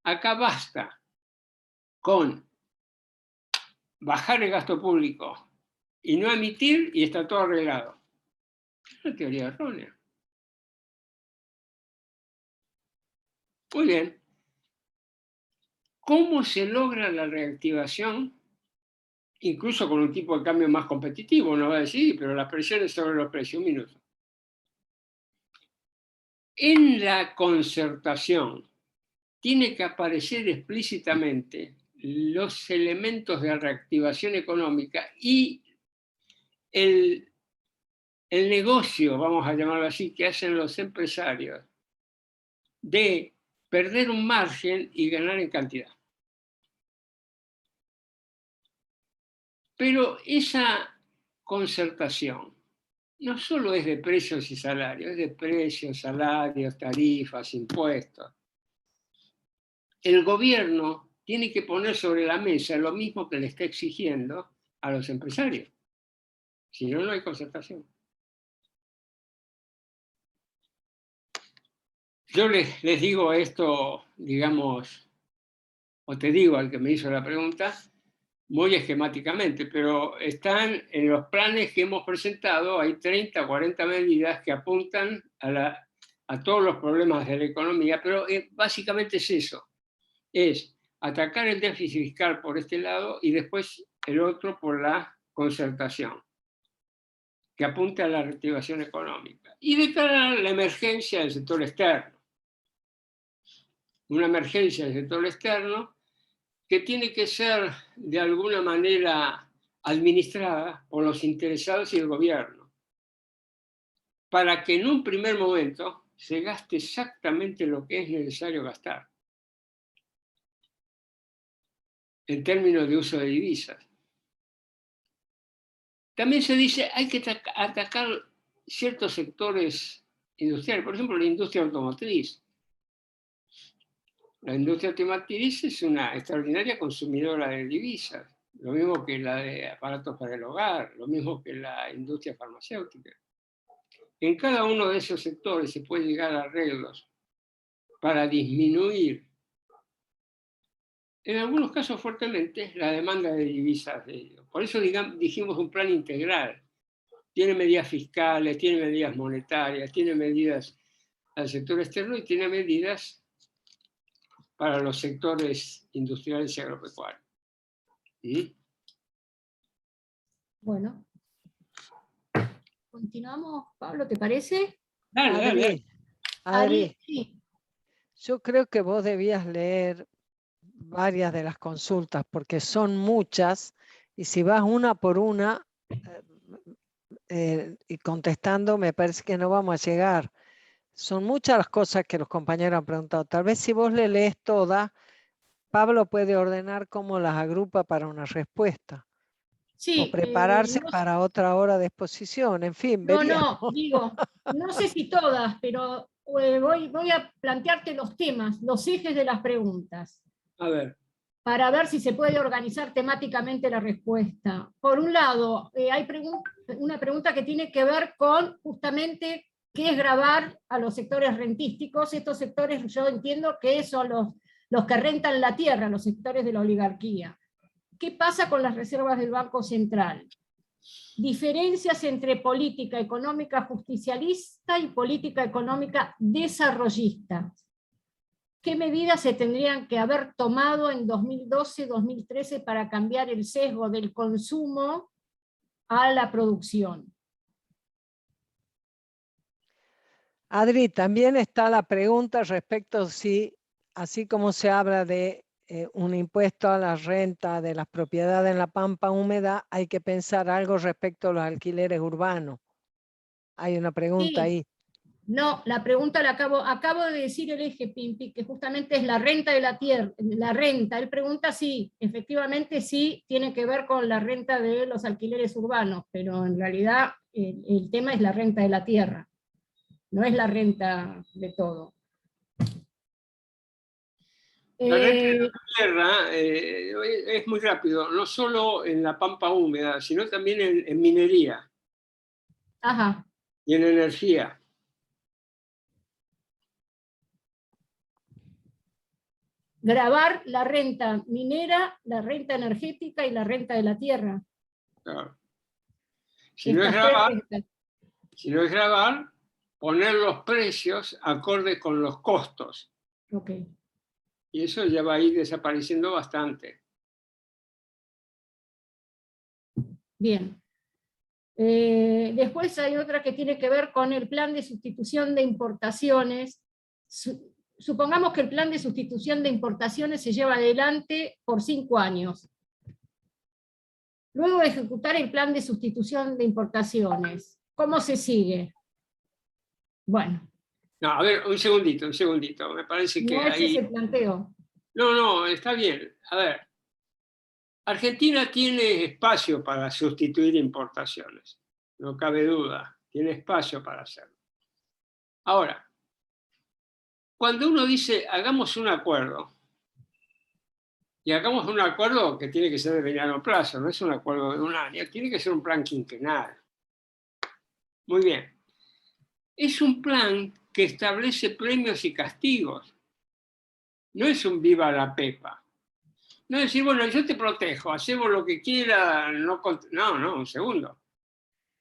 acá basta con bajar el gasto público y no emitir y está todo arreglado. Es una teoría errónea. Muy bien. ¿Cómo se logra la reactivación? Incluso con un tipo de cambio más competitivo, uno va a decir, pero las presiones sobre los precios, un minuto. En la concertación tiene que aparecer explícitamente los elementos de reactivación económica y el negocio, vamos a llamarlo así, que hacen los empresarios de perder un margen y ganar en cantidad. Pero esa concertación no solo es de precios y salarios, es de precios, salarios, tarifas, impuestos. El gobierno tiene que poner sobre la mesa lo mismo que le está exigiendo a los empresarios. Si no, no hay concertación. Yo les digo esto, digamos, o te digo al que me hizo la pregunta, muy esquemáticamente, pero están en los planes que hemos presentado, hay 30 o 40 medidas que apuntan a todos los problemas de la economía, pero básicamente es eso, es atacar el déficit fiscal por este lado y después el otro por la concertación, que apunta a la reactivación económica. Y de cara a la emergencia del sector externo. Una emergencia del sector externo que tiene que ser de alguna manera administrada por los interesados y el gobierno, para que en un primer momento se gaste exactamente lo que es necesario gastar, en términos de uso de divisas. También se dice hay que atacar ciertos sectores industriales, por ejemplo, la industria automotriz. La industria automotriz es una extraordinaria consumidora de divisas, lo mismo que la de aparatos para el hogar, lo mismo que la industria farmacéutica. En cada uno de esos sectores se puede llegar a arreglos para disminuir, en algunos casos fuertemente, la demanda de divisas de ellos. Por eso dijimos un plan integral. Tiene medidas fiscales, tiene medidas monetarias, tiene medidas al sector externo y tiene medidas para los sectores industriales y agropecuarios. ¿Sí? Bueno. Continuamos, Pablo, ¿te parece? Dale, dale. Adri, Sí. yo creo que vos debías leer varias de las consultas, porque son muchas, y si vas una por una y contestando, me parece que no vamos a llegar. Son muchas las cosas que los compañeros han preguntado. Tal vez si vos le lees todas, Pablo puede ordenar cómo las agrupa para una respuesta. Sí, o prepararse no, para otra hora de exposición, en fin. no, digo, no sé si todas, pero voy a plantearte los temas, los ejes de las preguntas. A ver. Para ver si se puede organizar temáticamente la respuesta. Por un lado, hay una pregunta que tiene que ver con justamente qué es gravar a los sectores rentísticos. Estos sectores yo entiendo que son los que rentan la tierra, los sectores de la oligarquía. ¿Qué pasa con las reservas del Banco Central? Diferencias entre política económica justicialista y política económica desarrollista. ¿Qué medidas se tendrían que haber tomado en 2012-2013 para cambiar el sesgo del consumo a la producción? Adri, también está la pregunta respecto si, así como se habla de un impuesto a la renta de las propiedades en la pampa húmeda, hay que pensar algo respecto a los alquileres urbanos. Hay una pregunta ahí. No, la pregunta la acabo de decir el eje, Pimpi, que justamente es la renta de la tierra, la renta. Él pregunta si, efectivamente sí, tiene que ver con la renta de los alquileres urbanos, pero en realidad el tema es la renta de la tierra, no es la renta de todo. La renta de la tierra es muy rápido, no solo en la pampa húmeda, sino también en minería. Ajá. Y en energía. Gravar la renta minera, la renta energética y la renta de la tierra. Claro. Si no es grabar, poner los precios acordes con los costos. Okay. Y eso ya va a ir desapareciendo bastante. Bien. Después hay otra que tiene que ver con el plan de sustitución de importaciones. Supongamos que el plan de sustitución de importaciones se lleva adelante por 5 años. Luego de ejecutar el plan de sustitución de importaciones, ¿cómo se sigue? Bueno, No, a ver, un segundito. Me parece que No ese es ahí... el planteo. No, está bien. A ver, Argentina tiene espacio para sustituir importaciones, no cabe duda, tiene espacio para hacerlo. Ahora, cuando uno dice hagamos un acuerdo, y hagamos un acuerdo que tiene que ser de mediano plazo, no es un acuerdo de un año, tiene que ser un plan quinquenal. Muy bien. Es un plan que establece premios y castigos. No es un viva la pepa. No es decir, bueno, yo te protejo, hacemos lo que quiera, no, un segundo.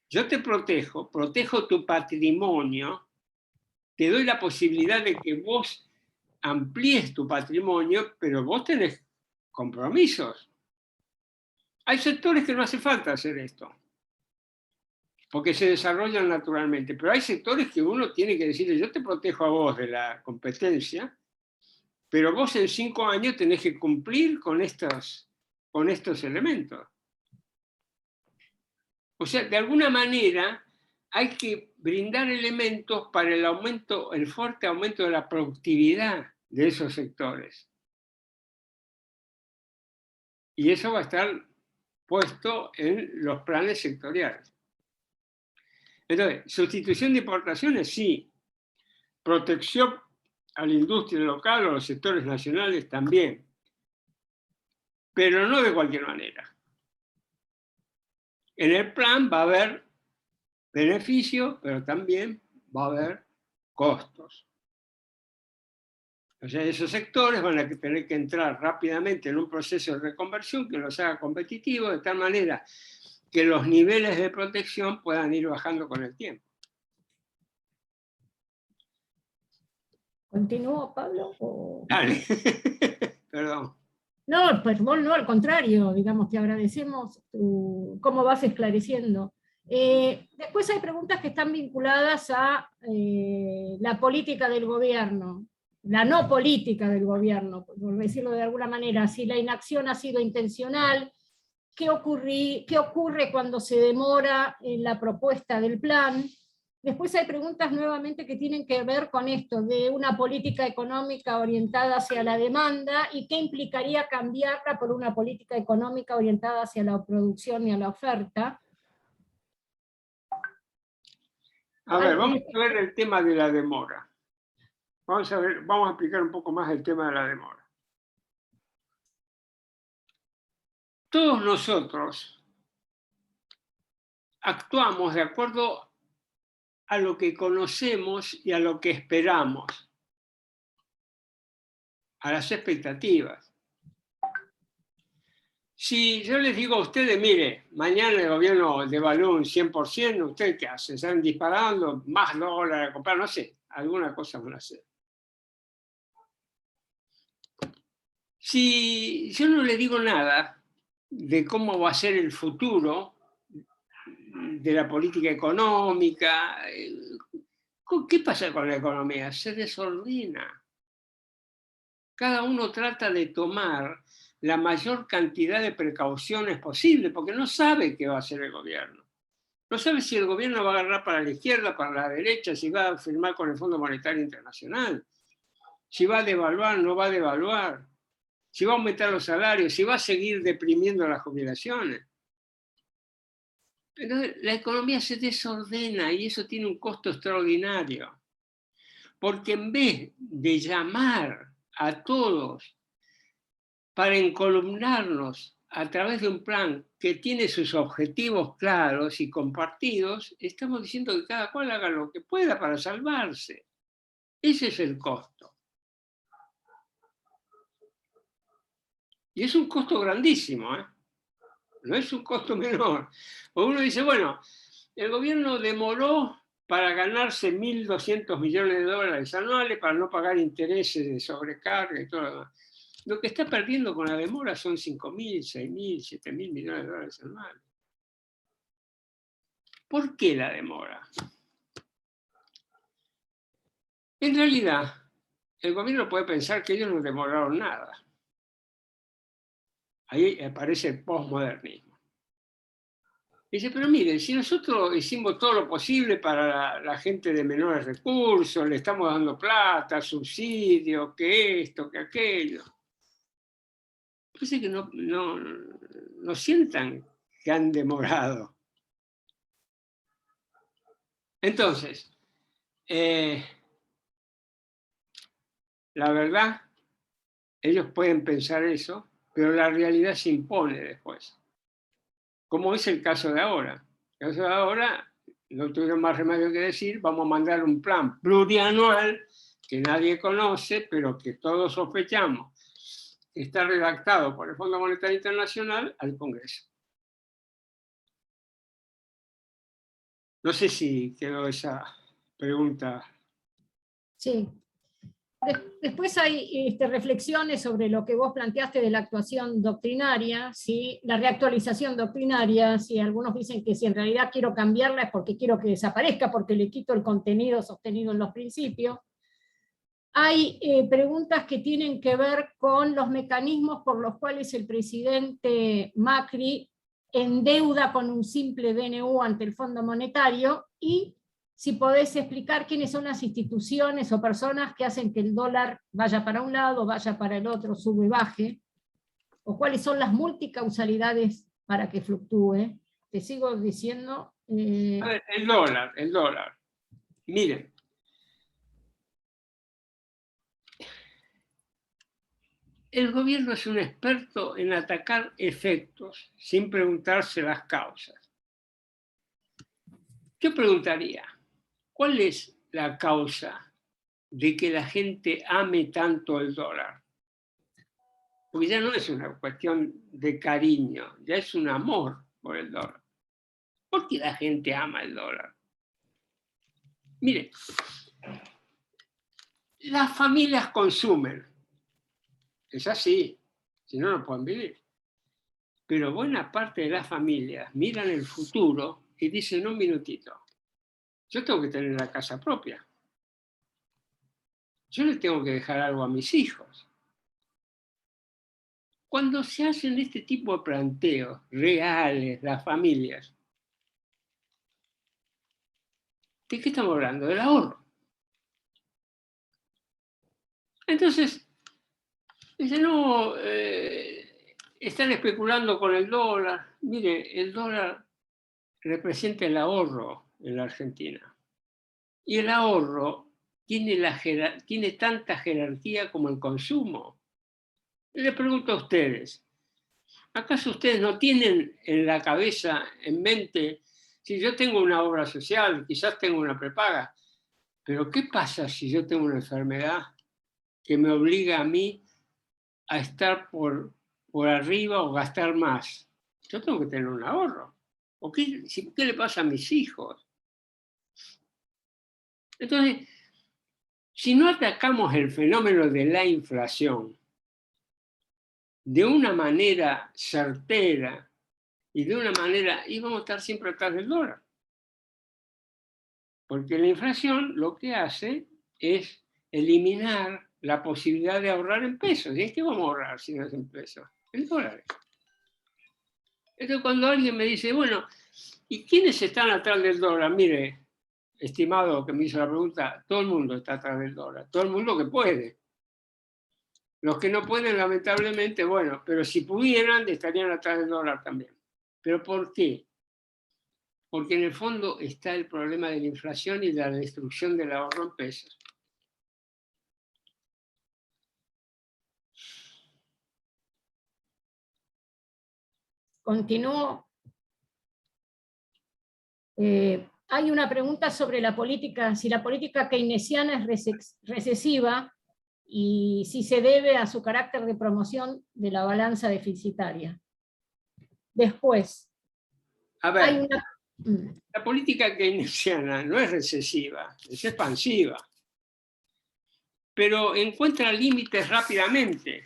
Yo te protejo tu patrimonio, te doy la posibilidad de que vos amplíes tu patrimonio, pero vos tenés compromisos. Hay sectores que no hace falta hacer esto, porque se desarrollan naturalmente, pero hay sectores que uno tiene que decirle, yo te protejo a vos de la competencia, pero vos en 5 años tenés que cumplir con estos elementos. O sea, de alguna manera hay que brindar elementos para el fuerte aumento de la productividad de esos sectores. Y eso va a estar puesto en los planes sectoriales. Entonces, sustitución de importaciones, sí. Protección a la industria local o a los sectores nacionales también. Pero no de cualquier manera. En el plan va a haber beneficio, pero también va a haber costos. O sea, esos sectores van a tener que entrar rápidamente en un proceso de reconversión que los haga competitivos, de tal manera que los niveles de protección puedan ir bajando con el tiempo. ¿Continúo, Pablo? ¿O... Dale. Perdón. No, perdón, no, al contrario, digamos que agradecemos cómo vas esclareciendo. Después hay preguntas que están vinculadas a la política del gobierno, la no política del gobierno, por decirlo de alguna manera, si la inacción ha sido intencional, qué ocurre cuando se demora en la propuesta del plan. Después hay preguntas nuevamente que tienen que ver con esto, de una política económica orientada hacia la demanda y qué implicaría cambiarla por una política económica orientada hacia la producción y a la oferta. A ver, vamos a ver el tema de la demora. Vamos a explicar un poco más el tema de la demora. Todos nosotros actuamos de acuerdo a lo que conocemos y a lo que esperamos, a las expectativas. Si yo les digo a ustedes, mire, mañana el gobierno devalúa un 100%, ¿ustedes qué hacen? ¿Están disparando más dólares a comprar? No sé, alguna cosa van a hacer. Si yo no le digo nada de cómo va a ser el futuro de la política económica, ¿qué pasa con la economía? Se desordena. Cada uno trata de tomar la mayor cantidad de precauciones posible, porque no sabe qué va a hacer el gobierno. No sabe si el gobierno va a agarrar para la izquierda, para la derecha, si va a firmar con el Fondo Monetario Internacional, si va a devaluar, no va a devaluar, si va a aumentar los salarios, si va a seguir deprimiendo las jubilaciones. Pero la economía se desordena y eso tiene un costo extraordinario. Porque en vez de llamar a todos para encolumnarnos a través de un plan que tiene sus objetivos claros y compartidos, estamos diciendo que cada cual haga lo que pueda para salvarse. Ese es el costo. Y es un costo grandísimo, ¿eh? No es un costo menor. O uno dice, bueno, el gobierno demoró para ganarse 1.200 millones de dólares anuales para no pagar intereses de sobrecarga y todo lo demás. Lo que está perdiendo con la demora son 5.000, 6.000, 7.000 millones de dólares anuales. ¿Por qué la demora? En realidad, el gobierno puede pensar que ellos no demoraron nada. Ahí aparece el posmodernismo. Dice, pero miren, si nosotros hicimos todo lo posible para la gente de menores recursos, le estamos dando plata, subsidios, que esto, que aquello. Parece que no sientan que han demorado. Entonces, la verdad, ellos pueden pensar eso, pero la realidad se impone después. Como es el caso de ahora. El caso de ahora, no tuvieron más remedio que decir, vamos a mandar un plan plurianual que nadie conoce, pero que todos sospechamos está redactado por el Fondo Monetario Internacional al Congreso. No sé si quedó esa pregunta. Sí. Después hay reflexiones sobre lo que vos planteaste de la actuación doctrinaria, ¿sí? La reactualización doctrinaria, ¿sí? Algunos dicen que si en realidad quiero cambiarla es porque quiero que desaparezca, porque le quito el contenido sostenido en los principios. Hay preguntas que tienen que ver con los mecanismos por los cuales el presidente Macri endeuda con un simple DNU ante el Fondo Monetario, y si podés explicar quiénes son las instituciones o personas que hacen que el dólar vaya para un lado, vaya para el otro, sube y baje, o cuáles son las multicausalidades para que fluctúe. Te sigo diciendo... A ver, el dólar. Miren. El gobierno es un experto en atacar efectos sin preguntarse las causas. Yo preguntaría, ¿cuál es la causa de que la gente ame tanto el dólar? Porque ya no es una cuestión de cariño, ya es un amor por el dólar. ¿Por qué la gente ama el dólar? Mire, las familias consumen. Es así, si no, no pueden vivir. Pero buena parte de las familias miran el futuro y dicen, un minutito, yo tengo que tener la casa propia. Yo le tengo que dejar algo a mis hijos. Cuando se hacen este tipo de planteos reales, las familias, ¿de qué estamos hablando? Del ahorro. Entonces, dicen, no, están especulando con el dólar. Mire, el dólar representa el ahorro en la Argentina. Y el ahorro tiene tanta jerarquía como el consumo. Les pregunto a ustedes, ¿acaso ustedes no tienen en la cabeza, en mente, si yo tengo una obra social, quizás tengo una prepaga, pero qué pasa si yo tengo una enfermedad que me obliga a mí a estar por arriba o gastar más? Yo tengo que tener un ahorro. ¿O qué le pasa a mis hijos? Entonces, si no atacamos el fenómeno de la inflación de una manera certera y de una manera, íbamos a estar siempre atrás del dólar. Porque la inflación lo que hace es eliminar la posibilidad de ahorrar en pesos. ¿Y en qué vamos a ahorrar si no es en pesos? En dólares. Entonces cuando alguien me dice, bueno, ¿y quiénes están atrás del dólar? Mire, estimado que me hizo la pregunta, todo el mundo está atrás del dólar, todo el mundo que puede. Los que no pueden, lamentablemente, bueno, pero si pudieran, estarían atrás del dólar también. ¿Pero por qué? Porque en el fondo está el problema de la inflación y de la destrucción del ahorro en pesos. Continúo. Hay una pregunta sobre la política, si la política keynesiana es recesiva y si se debe a su carácter de promoción de la balanza deficitaria. Después, A ver, hay una... la política keynesiana no es recesiva, es expansiva, pero encuentra límites rápidamente.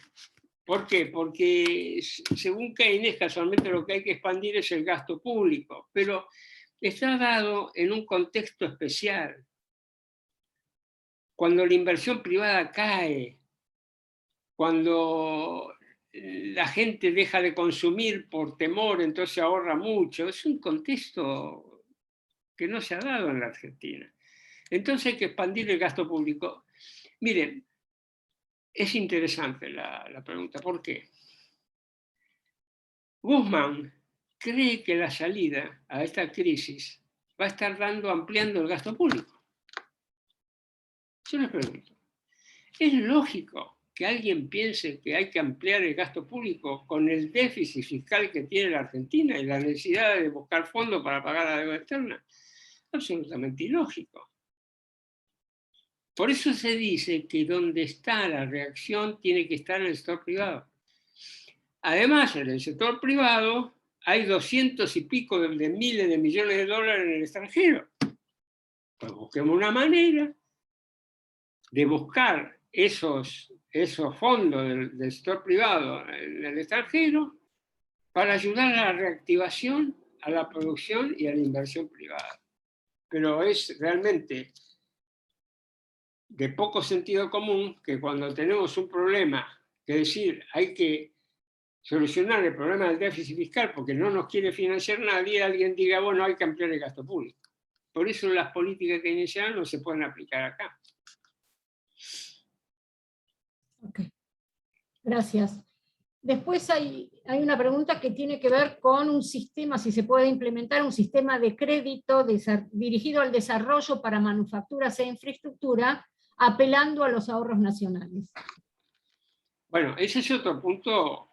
¿Por qué? Porque según Keynes, casualmente lo que hay que expandir es el gasto público, pero está dado en un contexto especial. Cuando la inversión privada cae, cuando la gente deja de consumir por temor, entonces ahorra mucho. Es un contexto que no se ha dado en la Argentina. Entonces hay que expandir el gasto público. Miren, es interesante la pregunta. ¿Por qué? Guzmán cree que la salida a esta crisis va a estar ampliando el gasto público. Yo les pregunto, ¿es lógico que alguien piense que hay que ampliar el gasto público con el déficit fiscal que tiene la Argentina y la necesidad de buscar fondos para pagar la deuda externa? Absolutamente ilógico. Por eso se dice que donde está la reacción tiene que estar en el sector privado. Además, en el sector privado hay 200 y pico de miles de millones de dólares en el extranjero. Pues busquemos una manera de buscar esos fondos del sector privado en el extranjero para ayudar a la reactivación, a la producción y a la inversión privada. Pero es realmente de poco sentido común que cuando tenemos un problema, que decir, hay que solucionar el problema del déficit fiscal porque no nos quiere financiar nadie, alguien diga, bueno, hay que ampliar el gasto público. Por eso las políticas keynesianas no se pueden aplicar acá. Ok, gracias. Después hay una pregunta que tiene que ver con un sistema, si se puede implementar un sistema de crédito dirigido al desarrollo para manufacturas e infraestructura, apelando a los ahorros nacionales. Bueno, ese es otro punto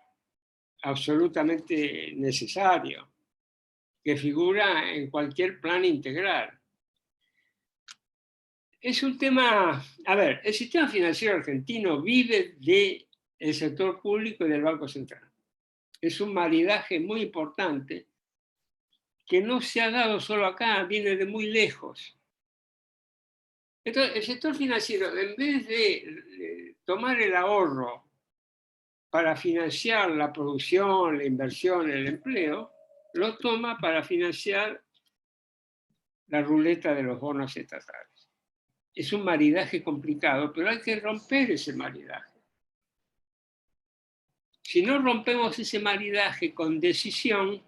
absolutamente necesario, que figura en cualquier plan integral. Es un tema, a ver, el sistema financiero argentino vive del sector público y del Banco Central. Es un maridaje muy importante que no se ha dado solo acá, viene de muy lejos. Entonces, el sector financiero, en vez de tomar el ahorro para financiar la producción, la inversión, el empleo, lo toma para financiar la ruleta de los bonos estatales. Es un maridaje complicado, pero hay que romper ese maridaje. Si no rompemos ese maridaje con decisión,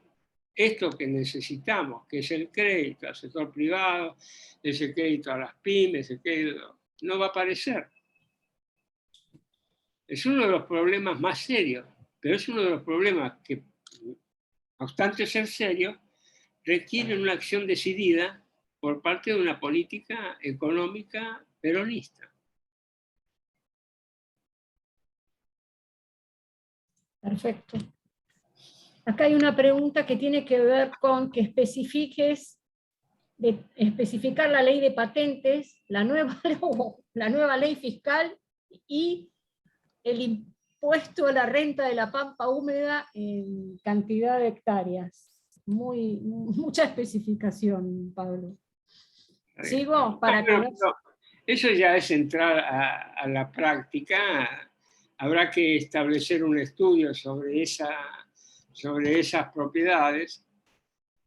esto que necesitamos, que es el crédito al sector privado, ese crédito a las pymes, ese crédito, no va a aparecer. Es uno de los problemas más serios, pero es uno de los problemas que, no obstante ser serio, requieren una acción decidida por parte de una política económica peronista. Perfecto. Acá hay una pregunta que tiene que ver con que especificar la ley de patentes, la nueva ley fiscal y el impuesto a la renta de la pampa húmeda en cantidad de hectáreas. Mucha especificación, Pablo. ¿Sigo? Para que Eso ya es entrar a la práctica. Habrá que establecer un estudio sobre esas propiedades,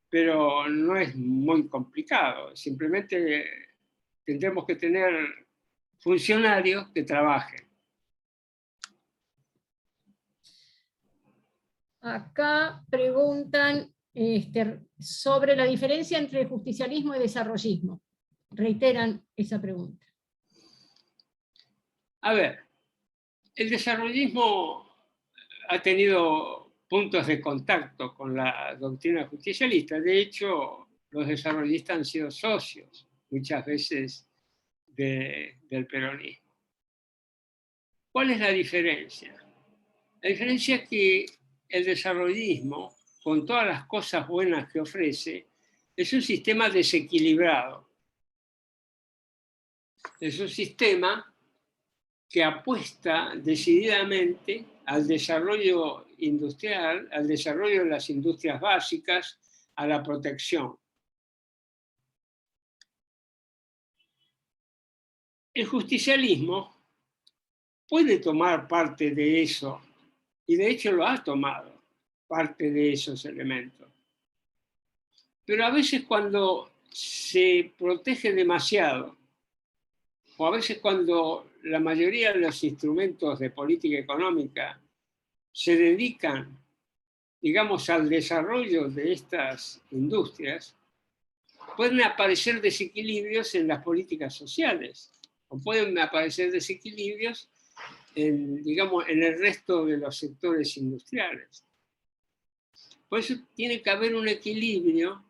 pero no es muy complicado. Simplemente tendremos que tener funcionarios que trabajen. Acá preguntan sobre la diferencia entre justicialismo y desarrollismo. Reiteran esa pregunta. A ver, el desarrollismo ha tenido puntos de contacto con la doctrina justicialista. De hecho, los desarrollistas han sido socios muchas veces del peronismo. ¿Cuál es la diferencia? La diferencia es que el desarrollismo, con todas las cosas buenas que ofrece, es un sistema desequilibrado. Es un sistema que apuesta decididamente al desarrollo industrial, al desarrollo de las industrias básicas, a la protección. El justicialismo puede tomar parte de eso, y de hecho lo ha tomado, parte de esos elementos. Pero a veces cuando se protege demasiado, o a veces cuando la mayoría de los instrumentos de política económica se dedican, digamos, al desarrollo de estas industrias, pueden aparecer desequilibrios en las políticas sociales, o pueden aparecer desequilibrios digamos, en el resto de los sectores industriales. Por eso tiene que haber un equilibrio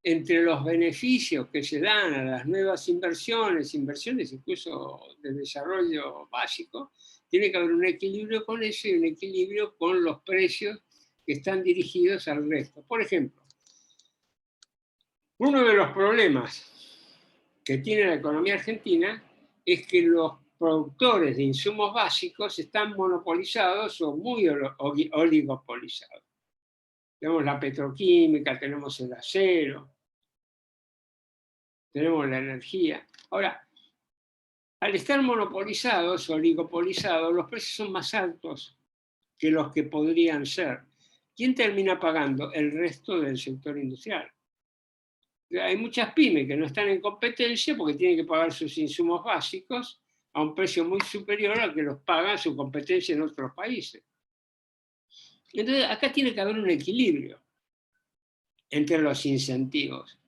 entre los beneficios que se dan a las nuevas inversiones incluso de desarrollo básico, tiene que haber un equilibrio con eso y un equilibrio con los precios que están dirigidos al resto. Por ejemplo, uno de los problemas que tiene la economía argentina es que los productores de insumos básicos están monopolizados o muy oligopolizados. Tenemos la petroquímica, tenemos el acero, tenemos la energía. Ahora, al estar monopolizados o oligopolizados, los precios son más altos que los que podrían ser. ¿Quién termina pagando? El resto del sector industrial. Hay muchas pymes que no están en competencia porque tienen que pagar sus insumos básicos a un precio muy superior al que los paga su competencia en otros países. Entonces, acá tiene que haber un equilibrio entre los incentivos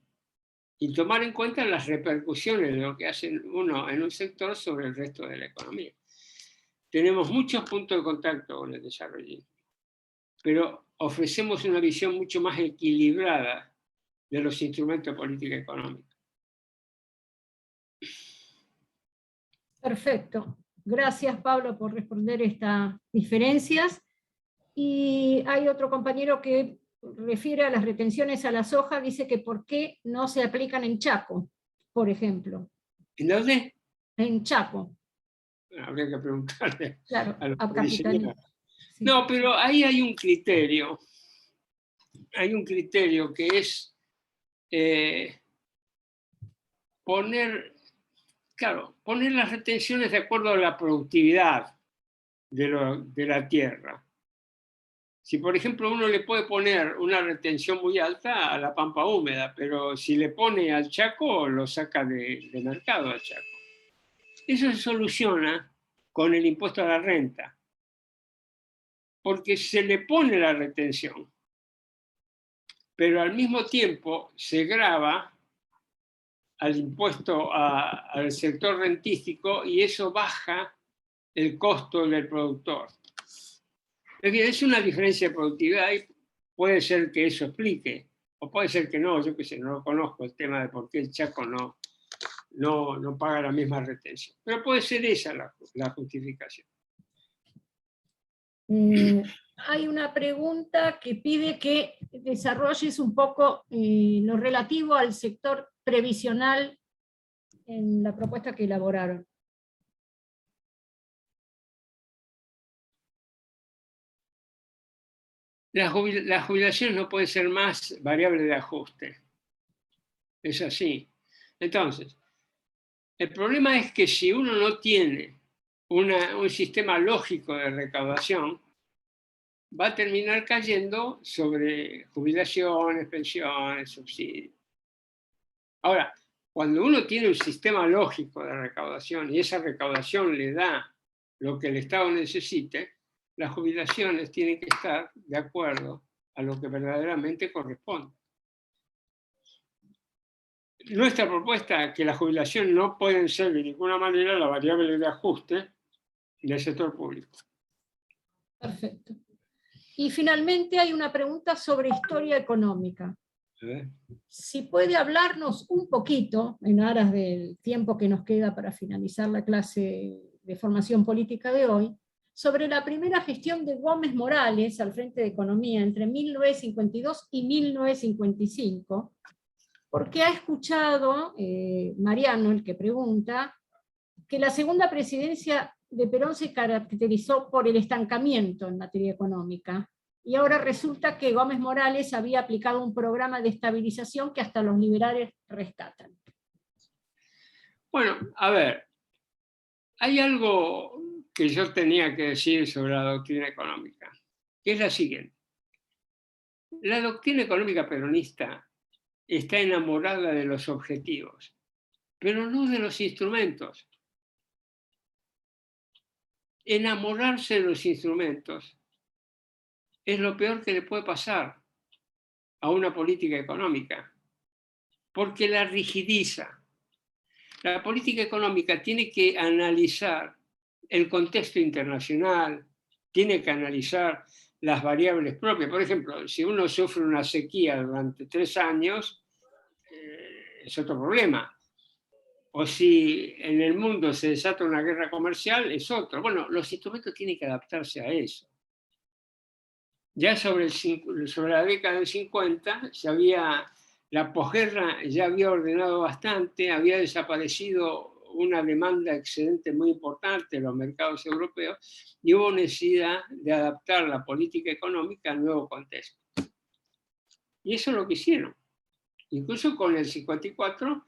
y tomar en cuenta las repercusiones de lo que hace uno en un sector sobre el resto de la economía. Tenemos muchos puntos de contacto con el desarrollismo, pero ofrecemos una visión mucho más equilibrada de los instrumentos de política económica. Perfecto. Gracias, Pablo, por responder estas diferencias. Y hay otro compañero que refiere a las retenciones a la soja, dice que por qué no se aplican en Chaco, por ejemplo. ¿En dónde? En Chaco. Habría que preguntarle Claro, a los a Capitanía. Sí. No, pero ahí hay un criterio. Hay un criterio que es poner las retenciones de acuerdo a la productividad de la tierra. Si, por ejemplo, uno le puede poner una retención muy alta a la pampa húmeda, pero si le pone al Chaco, lo saca de mercado al Chaco. Eso se soluciona con el impuesto a la renta, porque se le pone la retención, pero al mismo tiempo se grava al impuesto al sector rentístico y eso baja el costo del productor. Es decir, es una diferencia de productividad y puede ser que eso explique, o puede ser que no, yo qué sé, no lo conozco el tema de por qué el Chaco no paga la misma retención. Pero puede ser esa la justificación. Hay una pregunta que pide que desarrolles un poco lo relativo al sector previsional en la propuesta que elaboraron. La jubilación no puede ser más variable de ajuste. Es así. Entonces, el problema es que si uno no tiene un sistema lógico de recaudación, va a terminar cayendo sobre jubilaciones, pensiones, subsidios. Ahora, cuando uno tiene un sistema lógico de recaudación y esa recaudación le da lo que el Estado necesite, las jubilaciones tienen que estar de acuerdo a lo que verdaderamente corresponde. Nuestra propuesta es que las jubilaciones no pueden ser de ninguna manera la variable de ajuste del sector público. Perfecto. Y finalmente hay una pregunta sobre historia económica. Si puede hablarnos un poquito, en aras del tiempo que nos queda para finalizar la clase de formación política de hoy, sobre la primera gestión de Gómez Morales al frente de Economía entre 1952 y 1955, porque ha escuchado Mariano, el que pregunta, que la segunda presidencia de Perón se caracterizó por el estancamiento en materia económica, y ahora resulta que Gómez Morales había aplicado un programa de estabilización que hasta los liberales rescatan. Bueno, a ver, hay algo que yo tenía que decir sobre la doctrina económica, que es la siguiente. La doctrina económica peronista está enamorada de los objetivos, pero no de los instrumentos. Enamorarse de los instrumentos es lo peor que le puede pasar a una política económica, porque la rigidiza. La política económica tiene que analizar el contexto internacional, tiene que analizar las variables propias. Por ejemplo, si uno sufre una sequía durante 3 años, es otro problema. O si en el mundo se desata una guerra comercial, es otro. Bueno, los instrumentos tienen que adaptarse a eso. Ya sobre la década del 50, la posguerra ya había ordenado bastante, había desaparecido una demanda excedente muy importante en los mercados europeos y hubo necesidad de adaptar la política económica al nuevo contexto. Y eso es lo que hicieron. Incluso con el 54,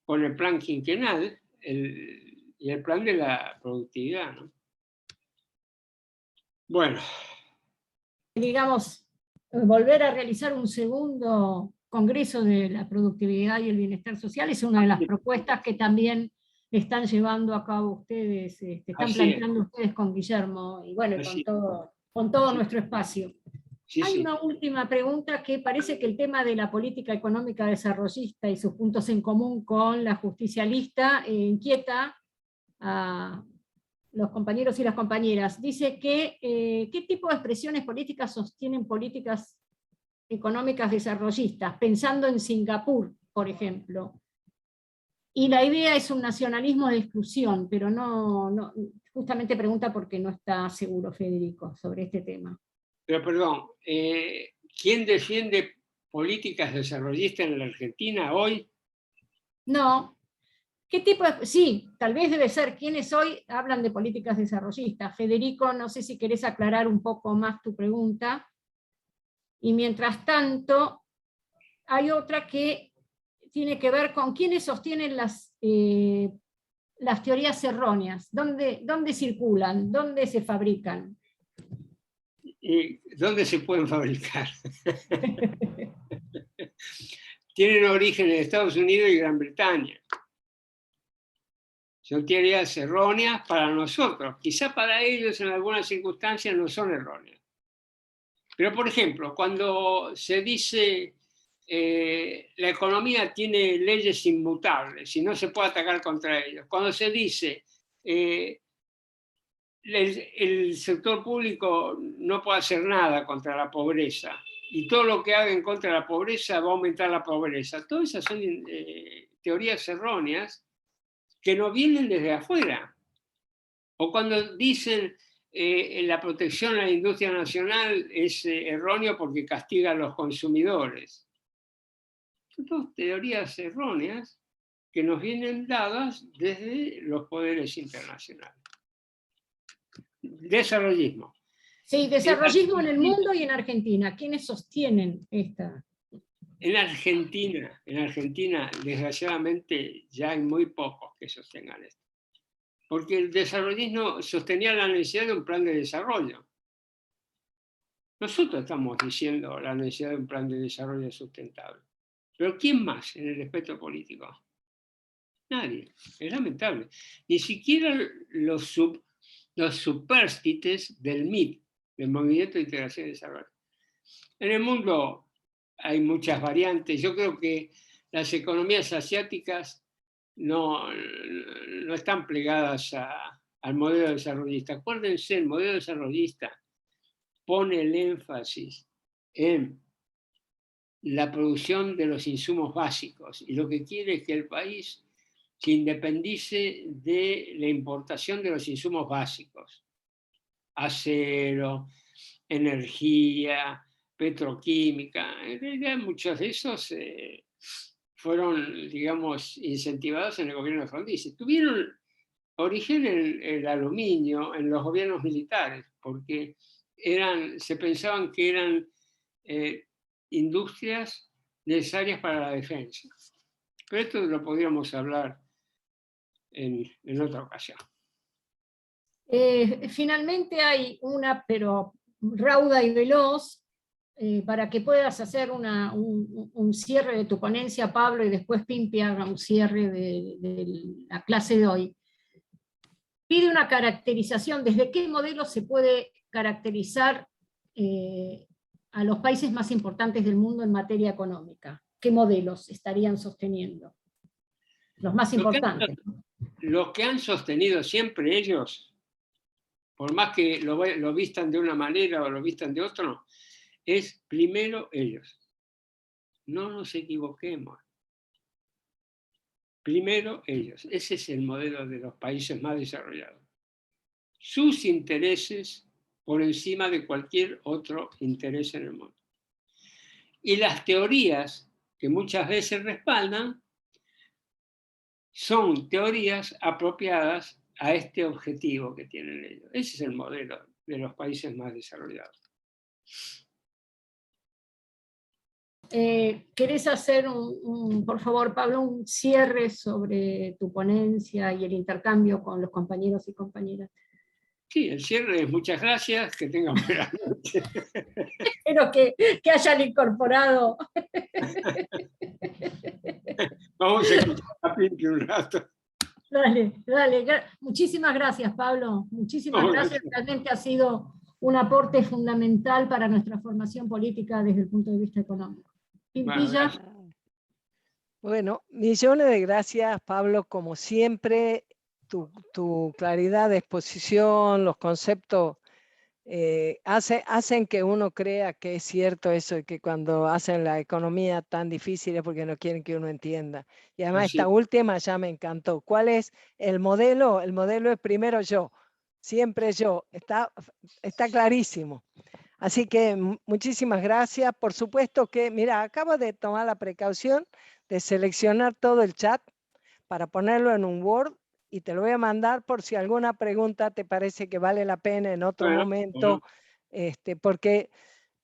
con el plan quinquenal y el plan de la productividad, ¿no? Bueno. Digamos, volver a realizar un segundo Congreso de la Productividad y el Bienestar Social es una de las propuestas que también están llevando a cabo ustedes, están planteando ustedes con Guillermo, y bueno, con todo nuestro espacio. Hay una última pregunta que parece que el tema de la política económica desarrollista y sus puntos en común con la justicialista inquieta a los compañeros y las compañeras. Dice que ¿qué tipo de expresiones políticas sostienen políticas económicas desarrollistas? Pensando en Singapur, por ejemplo. Y la idea es un nacionalismo de exclusión, pero no justamente pregunta porque no está seguro Federico sobre este tema. Pero perdón, ¿quién defiende políticas desarrollistas en la Argentina hoy? No. ¿Qué tipo de...? Sí, tal vez debe ser quienes hoy hablan de políticas desarrollistas. Federico, no sé si querés aclarar un poco más tu pregunta. Y mientras tanto, hay otra que tiene que ver con quiénes sostienen las teorías erróneas. ¿Dónde circulan? ¿Dónde se fabrican? ¿Y dónde se pueden fabricar? Tienen origen en Estados Unidos y Gran Bretaña. Son teorías erróneas para nosotros. Quizá para ellos en algunas circunstancias no son erróneas. Pero, por ejemplo, cuando se dice la economía tiene leyes inmutables y no se puede atacar contra ellos. Cuando se dice el sector público no puede hacer nada contra la pobreza y todo lo que haga en contra de la pobreza va a aumentar la pobreza. Todas esas son teorías erróneas que no vienen desde afuera. O cuando dicen la protección a la industria nacional es erróneo porque castiga a los consumidores. Son todas teorías erróneas que nos vienen dadas desde los poderes internacionales. Desarrollismo. Sí, desarrollismo en el mundo y en Argentina. ¿Quiénes sostienen esta? En Argentina, desgraciadamente, ya hay muy pocos que sostengan esto. Porque el desarrollismo sostenía la necesidad de un plan de desarrollo. Nosotros estamos diciendo la necesidad de un plan de desarrollo sustentable. Pero ¿quién más en el espectro político? Nadie. Es lamentable. Ni siquiera los superstítes del MID, del Movimiento de Integración y Desarrollo. En el mundo hay muchas variantes. Yo creo que las economías asiáticas no están plegadas al modelo desarrollista. Acuérdense, el modelo desarrollista pone el énfasis en la producción de los insumos básicos y lo que quiere es que el país se independice de la importación de los insumos básicos. Acero, energía, petroquímica. En realidad muchos de esos fueron, digamos, incentivados en el gobierno de Frondizi. Tuvieron origen en el aluminio, en los gobiernos militares, porque se pensaban que eran industrias necesarias para la defensa. Pero esto lo podríamos hablar en otra ocasión. Finalmente hay una, pero rauda y veloz, para que puedas hacer un cierre de tu ponencia, Pablo, y después Pimpi haga un cierre de la clase de hoy. Pide una caracterización, ¿desde qué modelo se puede caracterizar a los países más importantes del mundo en materia económica? ¿Qué modelos estarían sosteniendo? Los más importantes. Lo que han sostenido siempre ellos, por más que lo vistan de una manera o lo vistan de otro, es primero ellos. No nos equivoquemos. Primero ellos. Ese es el modelo de los países más desarrollados. Sus intereses por encima de cualquier otro interés en el mundo. Y las teorías que muchas veces respaldan son teorías apropiadas a este objetivo que tienen ellos. Ese es el modelo de los países más desarrollados. ¿Querés hacer, por favor, Pablo, un cierre sobre tu ponencia y el intercambio con los compañeros y compañeras? Sí, el cierre es muchas gracias, que tengan buena noche. Espero que hayan incorporado. Vamos a escuchar a Pimpi un rato. Dale. Muchísimas gracias, Pablo. Muchísimas gracias. Realmente ha sido un aporte fundamental para nuestra formación política desde el punto de vista económico. Pimpilla. Bueno, millones de gracias, Pablo, como siempre. Tu claridad de exposición, los conceptos hacen que uno crea que es cierto eso, y que cuando hacen la economía tan difícil es porque no quieren que uno entienda. Y además esta última ya me encantó. ¿Cuál es el modelo? El modelo es primero yo, siempre yo. Está clarísimo. Así que muchísimas gracias. Por supuesto que, mira, acabo de tomar la precaución de seleccionar todo el chat para ponerlo en un Word, y te lo voy a mandar por si alguna pregunta te parece que vale la pena en otro momento, porque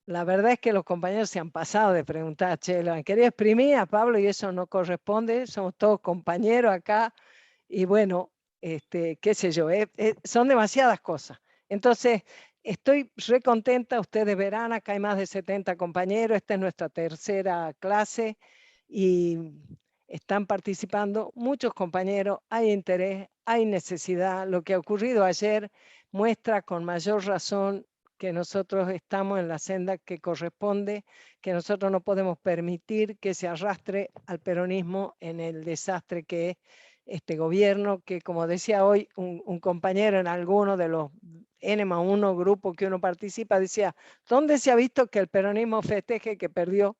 la verdad es que los compañeros se han pasado de preguntar, che, lo han querido exprimir a Pablo y eso no corresponde, somos todos compañeros acá, y bueno, qué sé yo, son demasiadas cosas. Entonces, estoy re contenta, ustedes verán, acá hay más de 70 compañeros, esta es nuestra tercera clase, y están participando muchos compañeros, hay interés, hay necesidad. Lo que ha ocurrido ayer muestra con mayor razón que nosotros estamos en la senda que corresponde, que nosotros no podemos permitir que se arrastre al peronismo en el desastre que es este gobierno, que como decía hoy un compañero en alguno de los N+1 grupos que uno participa, decía, ¿dónde se ha visto que el peronismo festeje que perdió?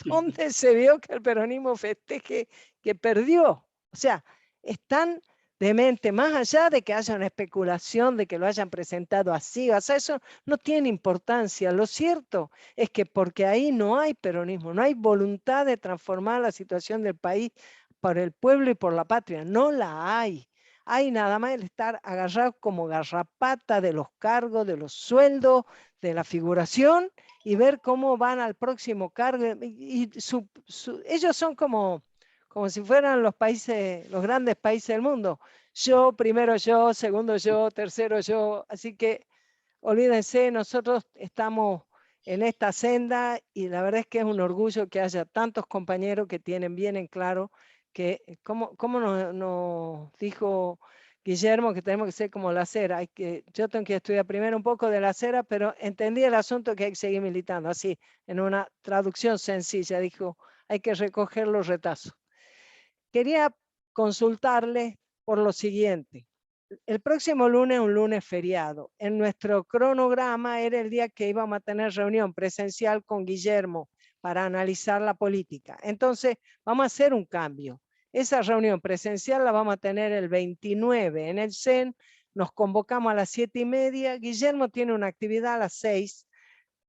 ¿Dónde se vio que el peronismo festeje que perdió? O sea, están demente, más allá de que haya una especulación de que lo hayan presentado así, o sea, eso no tiene importancia. Lo cierto es que porque ahí no hay peronismo, no hay voluntad de transformar la situación del país por el pueblo y por la patria, no la hay. Hay nada más el estar agarrado como garrapata de los cargos, de los sueldos, de la figuración, y ver cómo van al próximo cargo. Y ellos son como si fueran los países, los grandes países del mundo. Yo, primero yo, segundo yo, tercero yo. Así que olvídense, nosotros estamos en esta senda y la verdad es que es un orgullo que haya tantos compañeros que tienen bien en claro que, como nos dijo Guillermo, que tenemos que ser como la cera. Yo tengo que estudiar primero un poco de la cera, pero entendí el asunto que hay que seguir militando. Así, en una traducción sencilla, dijo, hay que recoger los retazos. Quería consultarles por lo siguiente. El próximo lunes, un lunes feriado. En nuestro cronograma era el día que íbamos a tener reunión presencial con Guillermo para analizar la política. Entonces, vamos a hacer un cambio. Esa reunión presencial la vamos a tener el 29 en el CEN. Nos convocamos a las 7:30. Guillermo tiene una actividad a las 6.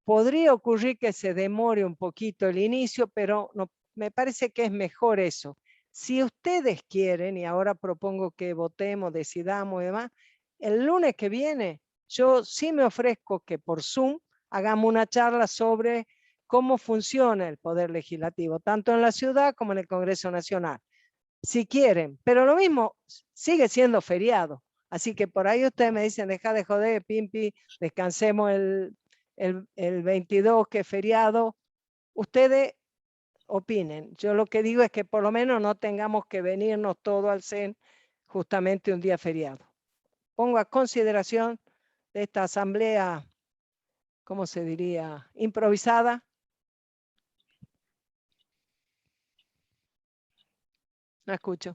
Podría ocurrir que se demore un poquito el inicio, pero no, me parece que es mejor eso. Si ustedes quieren, y ahora propongo que votemos, decidamos y demás, el lunes que viene yo sí me ofrezco que por Zoom hagamos una charla sobre cómo funciona el Poder Legislativo, tanto en la ciudad como en el Congreso Nacional. Si quieren, pero lo mismo sigue siendo feriado. Así que por ahí ustedes me dicen, deja de joder, Pimpi, descansemos el 22 que es feriado. Ustedes opinen. Yo lo que digo es que por lo menos no tengamos que venirnos todos al CEN justamente un día feriado. Pongo a consideración de esta asamblea ¿cómo se diría? Improvisada. No escucho.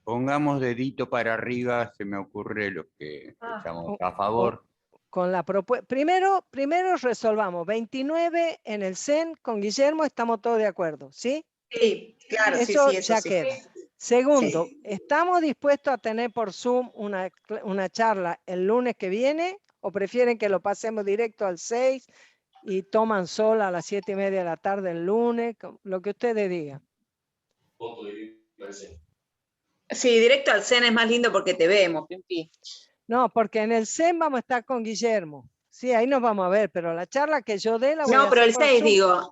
Pongamos dedito para arriba, se me ocurre lo que estamos a favor. Con la propuesta. Primero resolvamos. 29 en el CEN con Guillermo, estamos todos de acuerdo, ¿sí? Sí, claro, Eso sí, eso ya sí. queda. Segundo, ¿estamos dispuestos a tener por Zoom una charla el lunes que viene o prefieren que lo pasemos directo al 6 y toman sol a las 7:30 de la tarde el lunes? Lo que ustedes digan. Sí, directo al CEN es más lindo porque te vemos, Pimpi. No, porque en el CEN vamos a estar con Guillermo. Sí, ahí nos vamos a ver, pero la charla que yo dé la voy a No, pero hacer el por 6, Zoom. digo,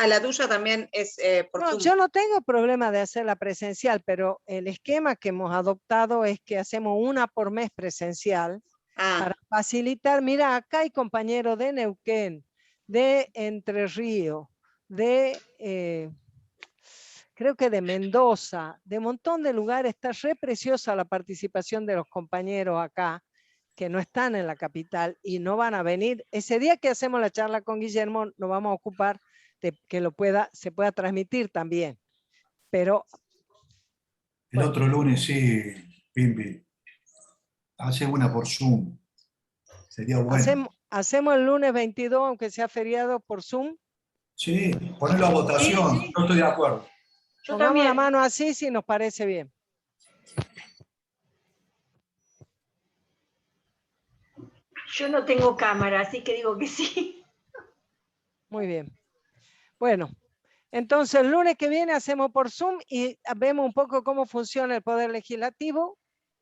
la tuya también es por No, Zoom. yo no tengo problema de hacerla presencial, pero el esquema que hemos adoptado es que hacemos una por mes presencial para facilitar. Mira, acá hay compañeros de Neuquén, de Entre Ríos, de creo que de Mendoza, de un montón de lugares. Está re preciosa la participación de los compañeros acá, que no están en la capital y no van a venir. Ese día que hacemos la charla con Guillermo, nos vamos a ocupar de que se pueda transmitir también. Pero El otro lunes sí, Pimpi. Hace una por Zoom. Sería bueno. hacemos el lunes 22, aunque sea feriado, por Zoom. Sí, ponerlo a votación. Sí. No estoy de acuerdo. Yo Pongamos también. la mano así si nos parece bien. Yo no tengo cámara, así que digo que sí. Muy bien. Bueno, entonces el lunes que viene hacemos por Zoom y vemos un poco cómo funciona el Poder Legislativo.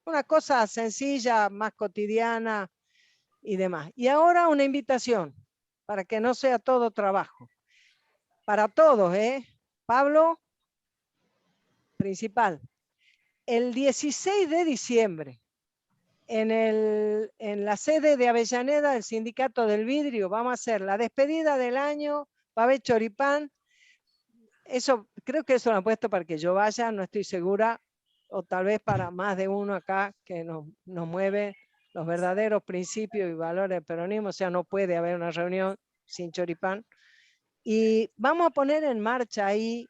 Una cosa sencilla, más cotidiana y demás. Y ahora una invitación, para que no sea todo trabajo. Para todos, ¿eh? Pablo, principal. El 16 de diciembre, en la sede de Avellaneda del Sindicato del Vidrio, vamos a hacer la despedida del año, va a haber choripán. Eso, creo que eso lo han puesto para que yo vaya, no estoy segura, o tal vez para más de uno acá que nos mueve los verdaderos principios y valores del peronismo, o sea, no puede haber una reunión sin choripán. Y vamos a poner en marcha ahí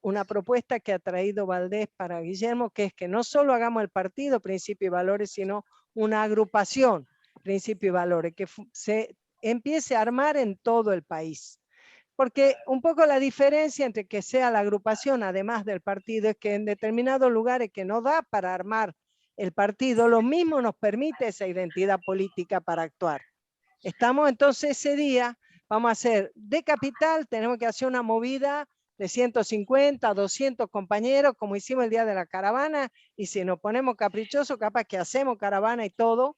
una propuesta que ha traído Valdés para Guillermo, que es que no solo hagamos el partido Principio y Valores, sino una agrupación Principio y Valores, que se empiece a armar en todo el país. Porque un poco la diferencia entre que sea la agrupación, además del partido, es que en determinados lugares que no da para armar el partido, lo mismo nos permite esa identidad política para actuar. Estamos entonces ese día, vamos a hacer de capital, tenemos que hacer una movida de 150, 200 compañeros, como hicimos el día de la caravana, y si nos ponemos caprichosos, capaz que hacemos caravana y todo,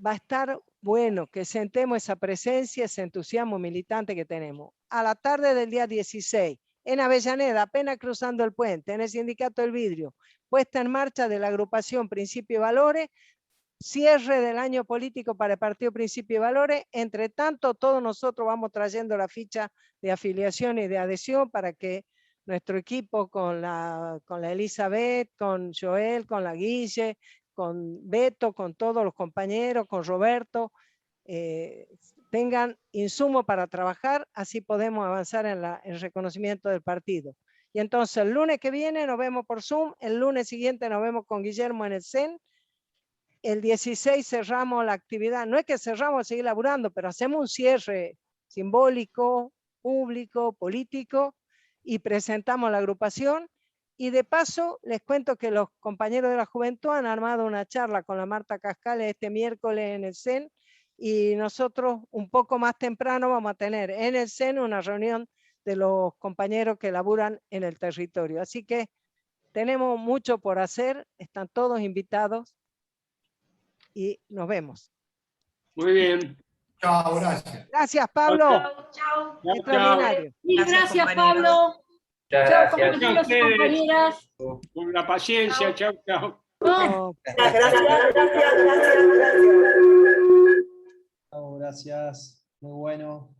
va a estar bueno que sentemos esa presencia, ese entusiasmo militante que tenemos. A la tarde del día 16, en Avellaneda, apenas cruzando el puente, en el Sindicato del Vidrio, puesta en marcha de la agrupación Principio y Valores, cierre del año político para el Partido Principio y Valores. Entre tanto, todos nosotros vamos trayendo la ficha de afiliación y de adhesión para que nuestro equipo con la Elizabeth, con Joel, con la Guille, con Beto, con todos los compañeros, con Roberto, tengan insumo para trabajar, así podemos avanzar en el reconocimiento del partido. Y entonces el lunes que viene nos vemos por Zoom, el lunes siguiente nos vemos con Guillermo en el CEN, el 16 cerramos la actividad, no es que cerramos a seguir laburando, pero hacemos un cierre simbólico, público, político, y presentamos la agrupación. Y de paso, les cuento que los compañeros de la juventud han armado una charla con la Marta Cascales este miércoles en el CEN, y nosotros un poco más temprano vamos a tener en el CEN una reunión de los compañeros que laburan en el territorio. Así que tenemos mucho por hacer, están todos invitados y nos vemos. Muy bien. Chao, gracias. Gracias, Pablo. Chao. Extraordinario. Gracias, compañeros. Pablo. Muchas Chao, gracias. compañeros y compañeras. Por la paciencia, chao, chao. No, Gracias. Chao, gracias. Muy bueno.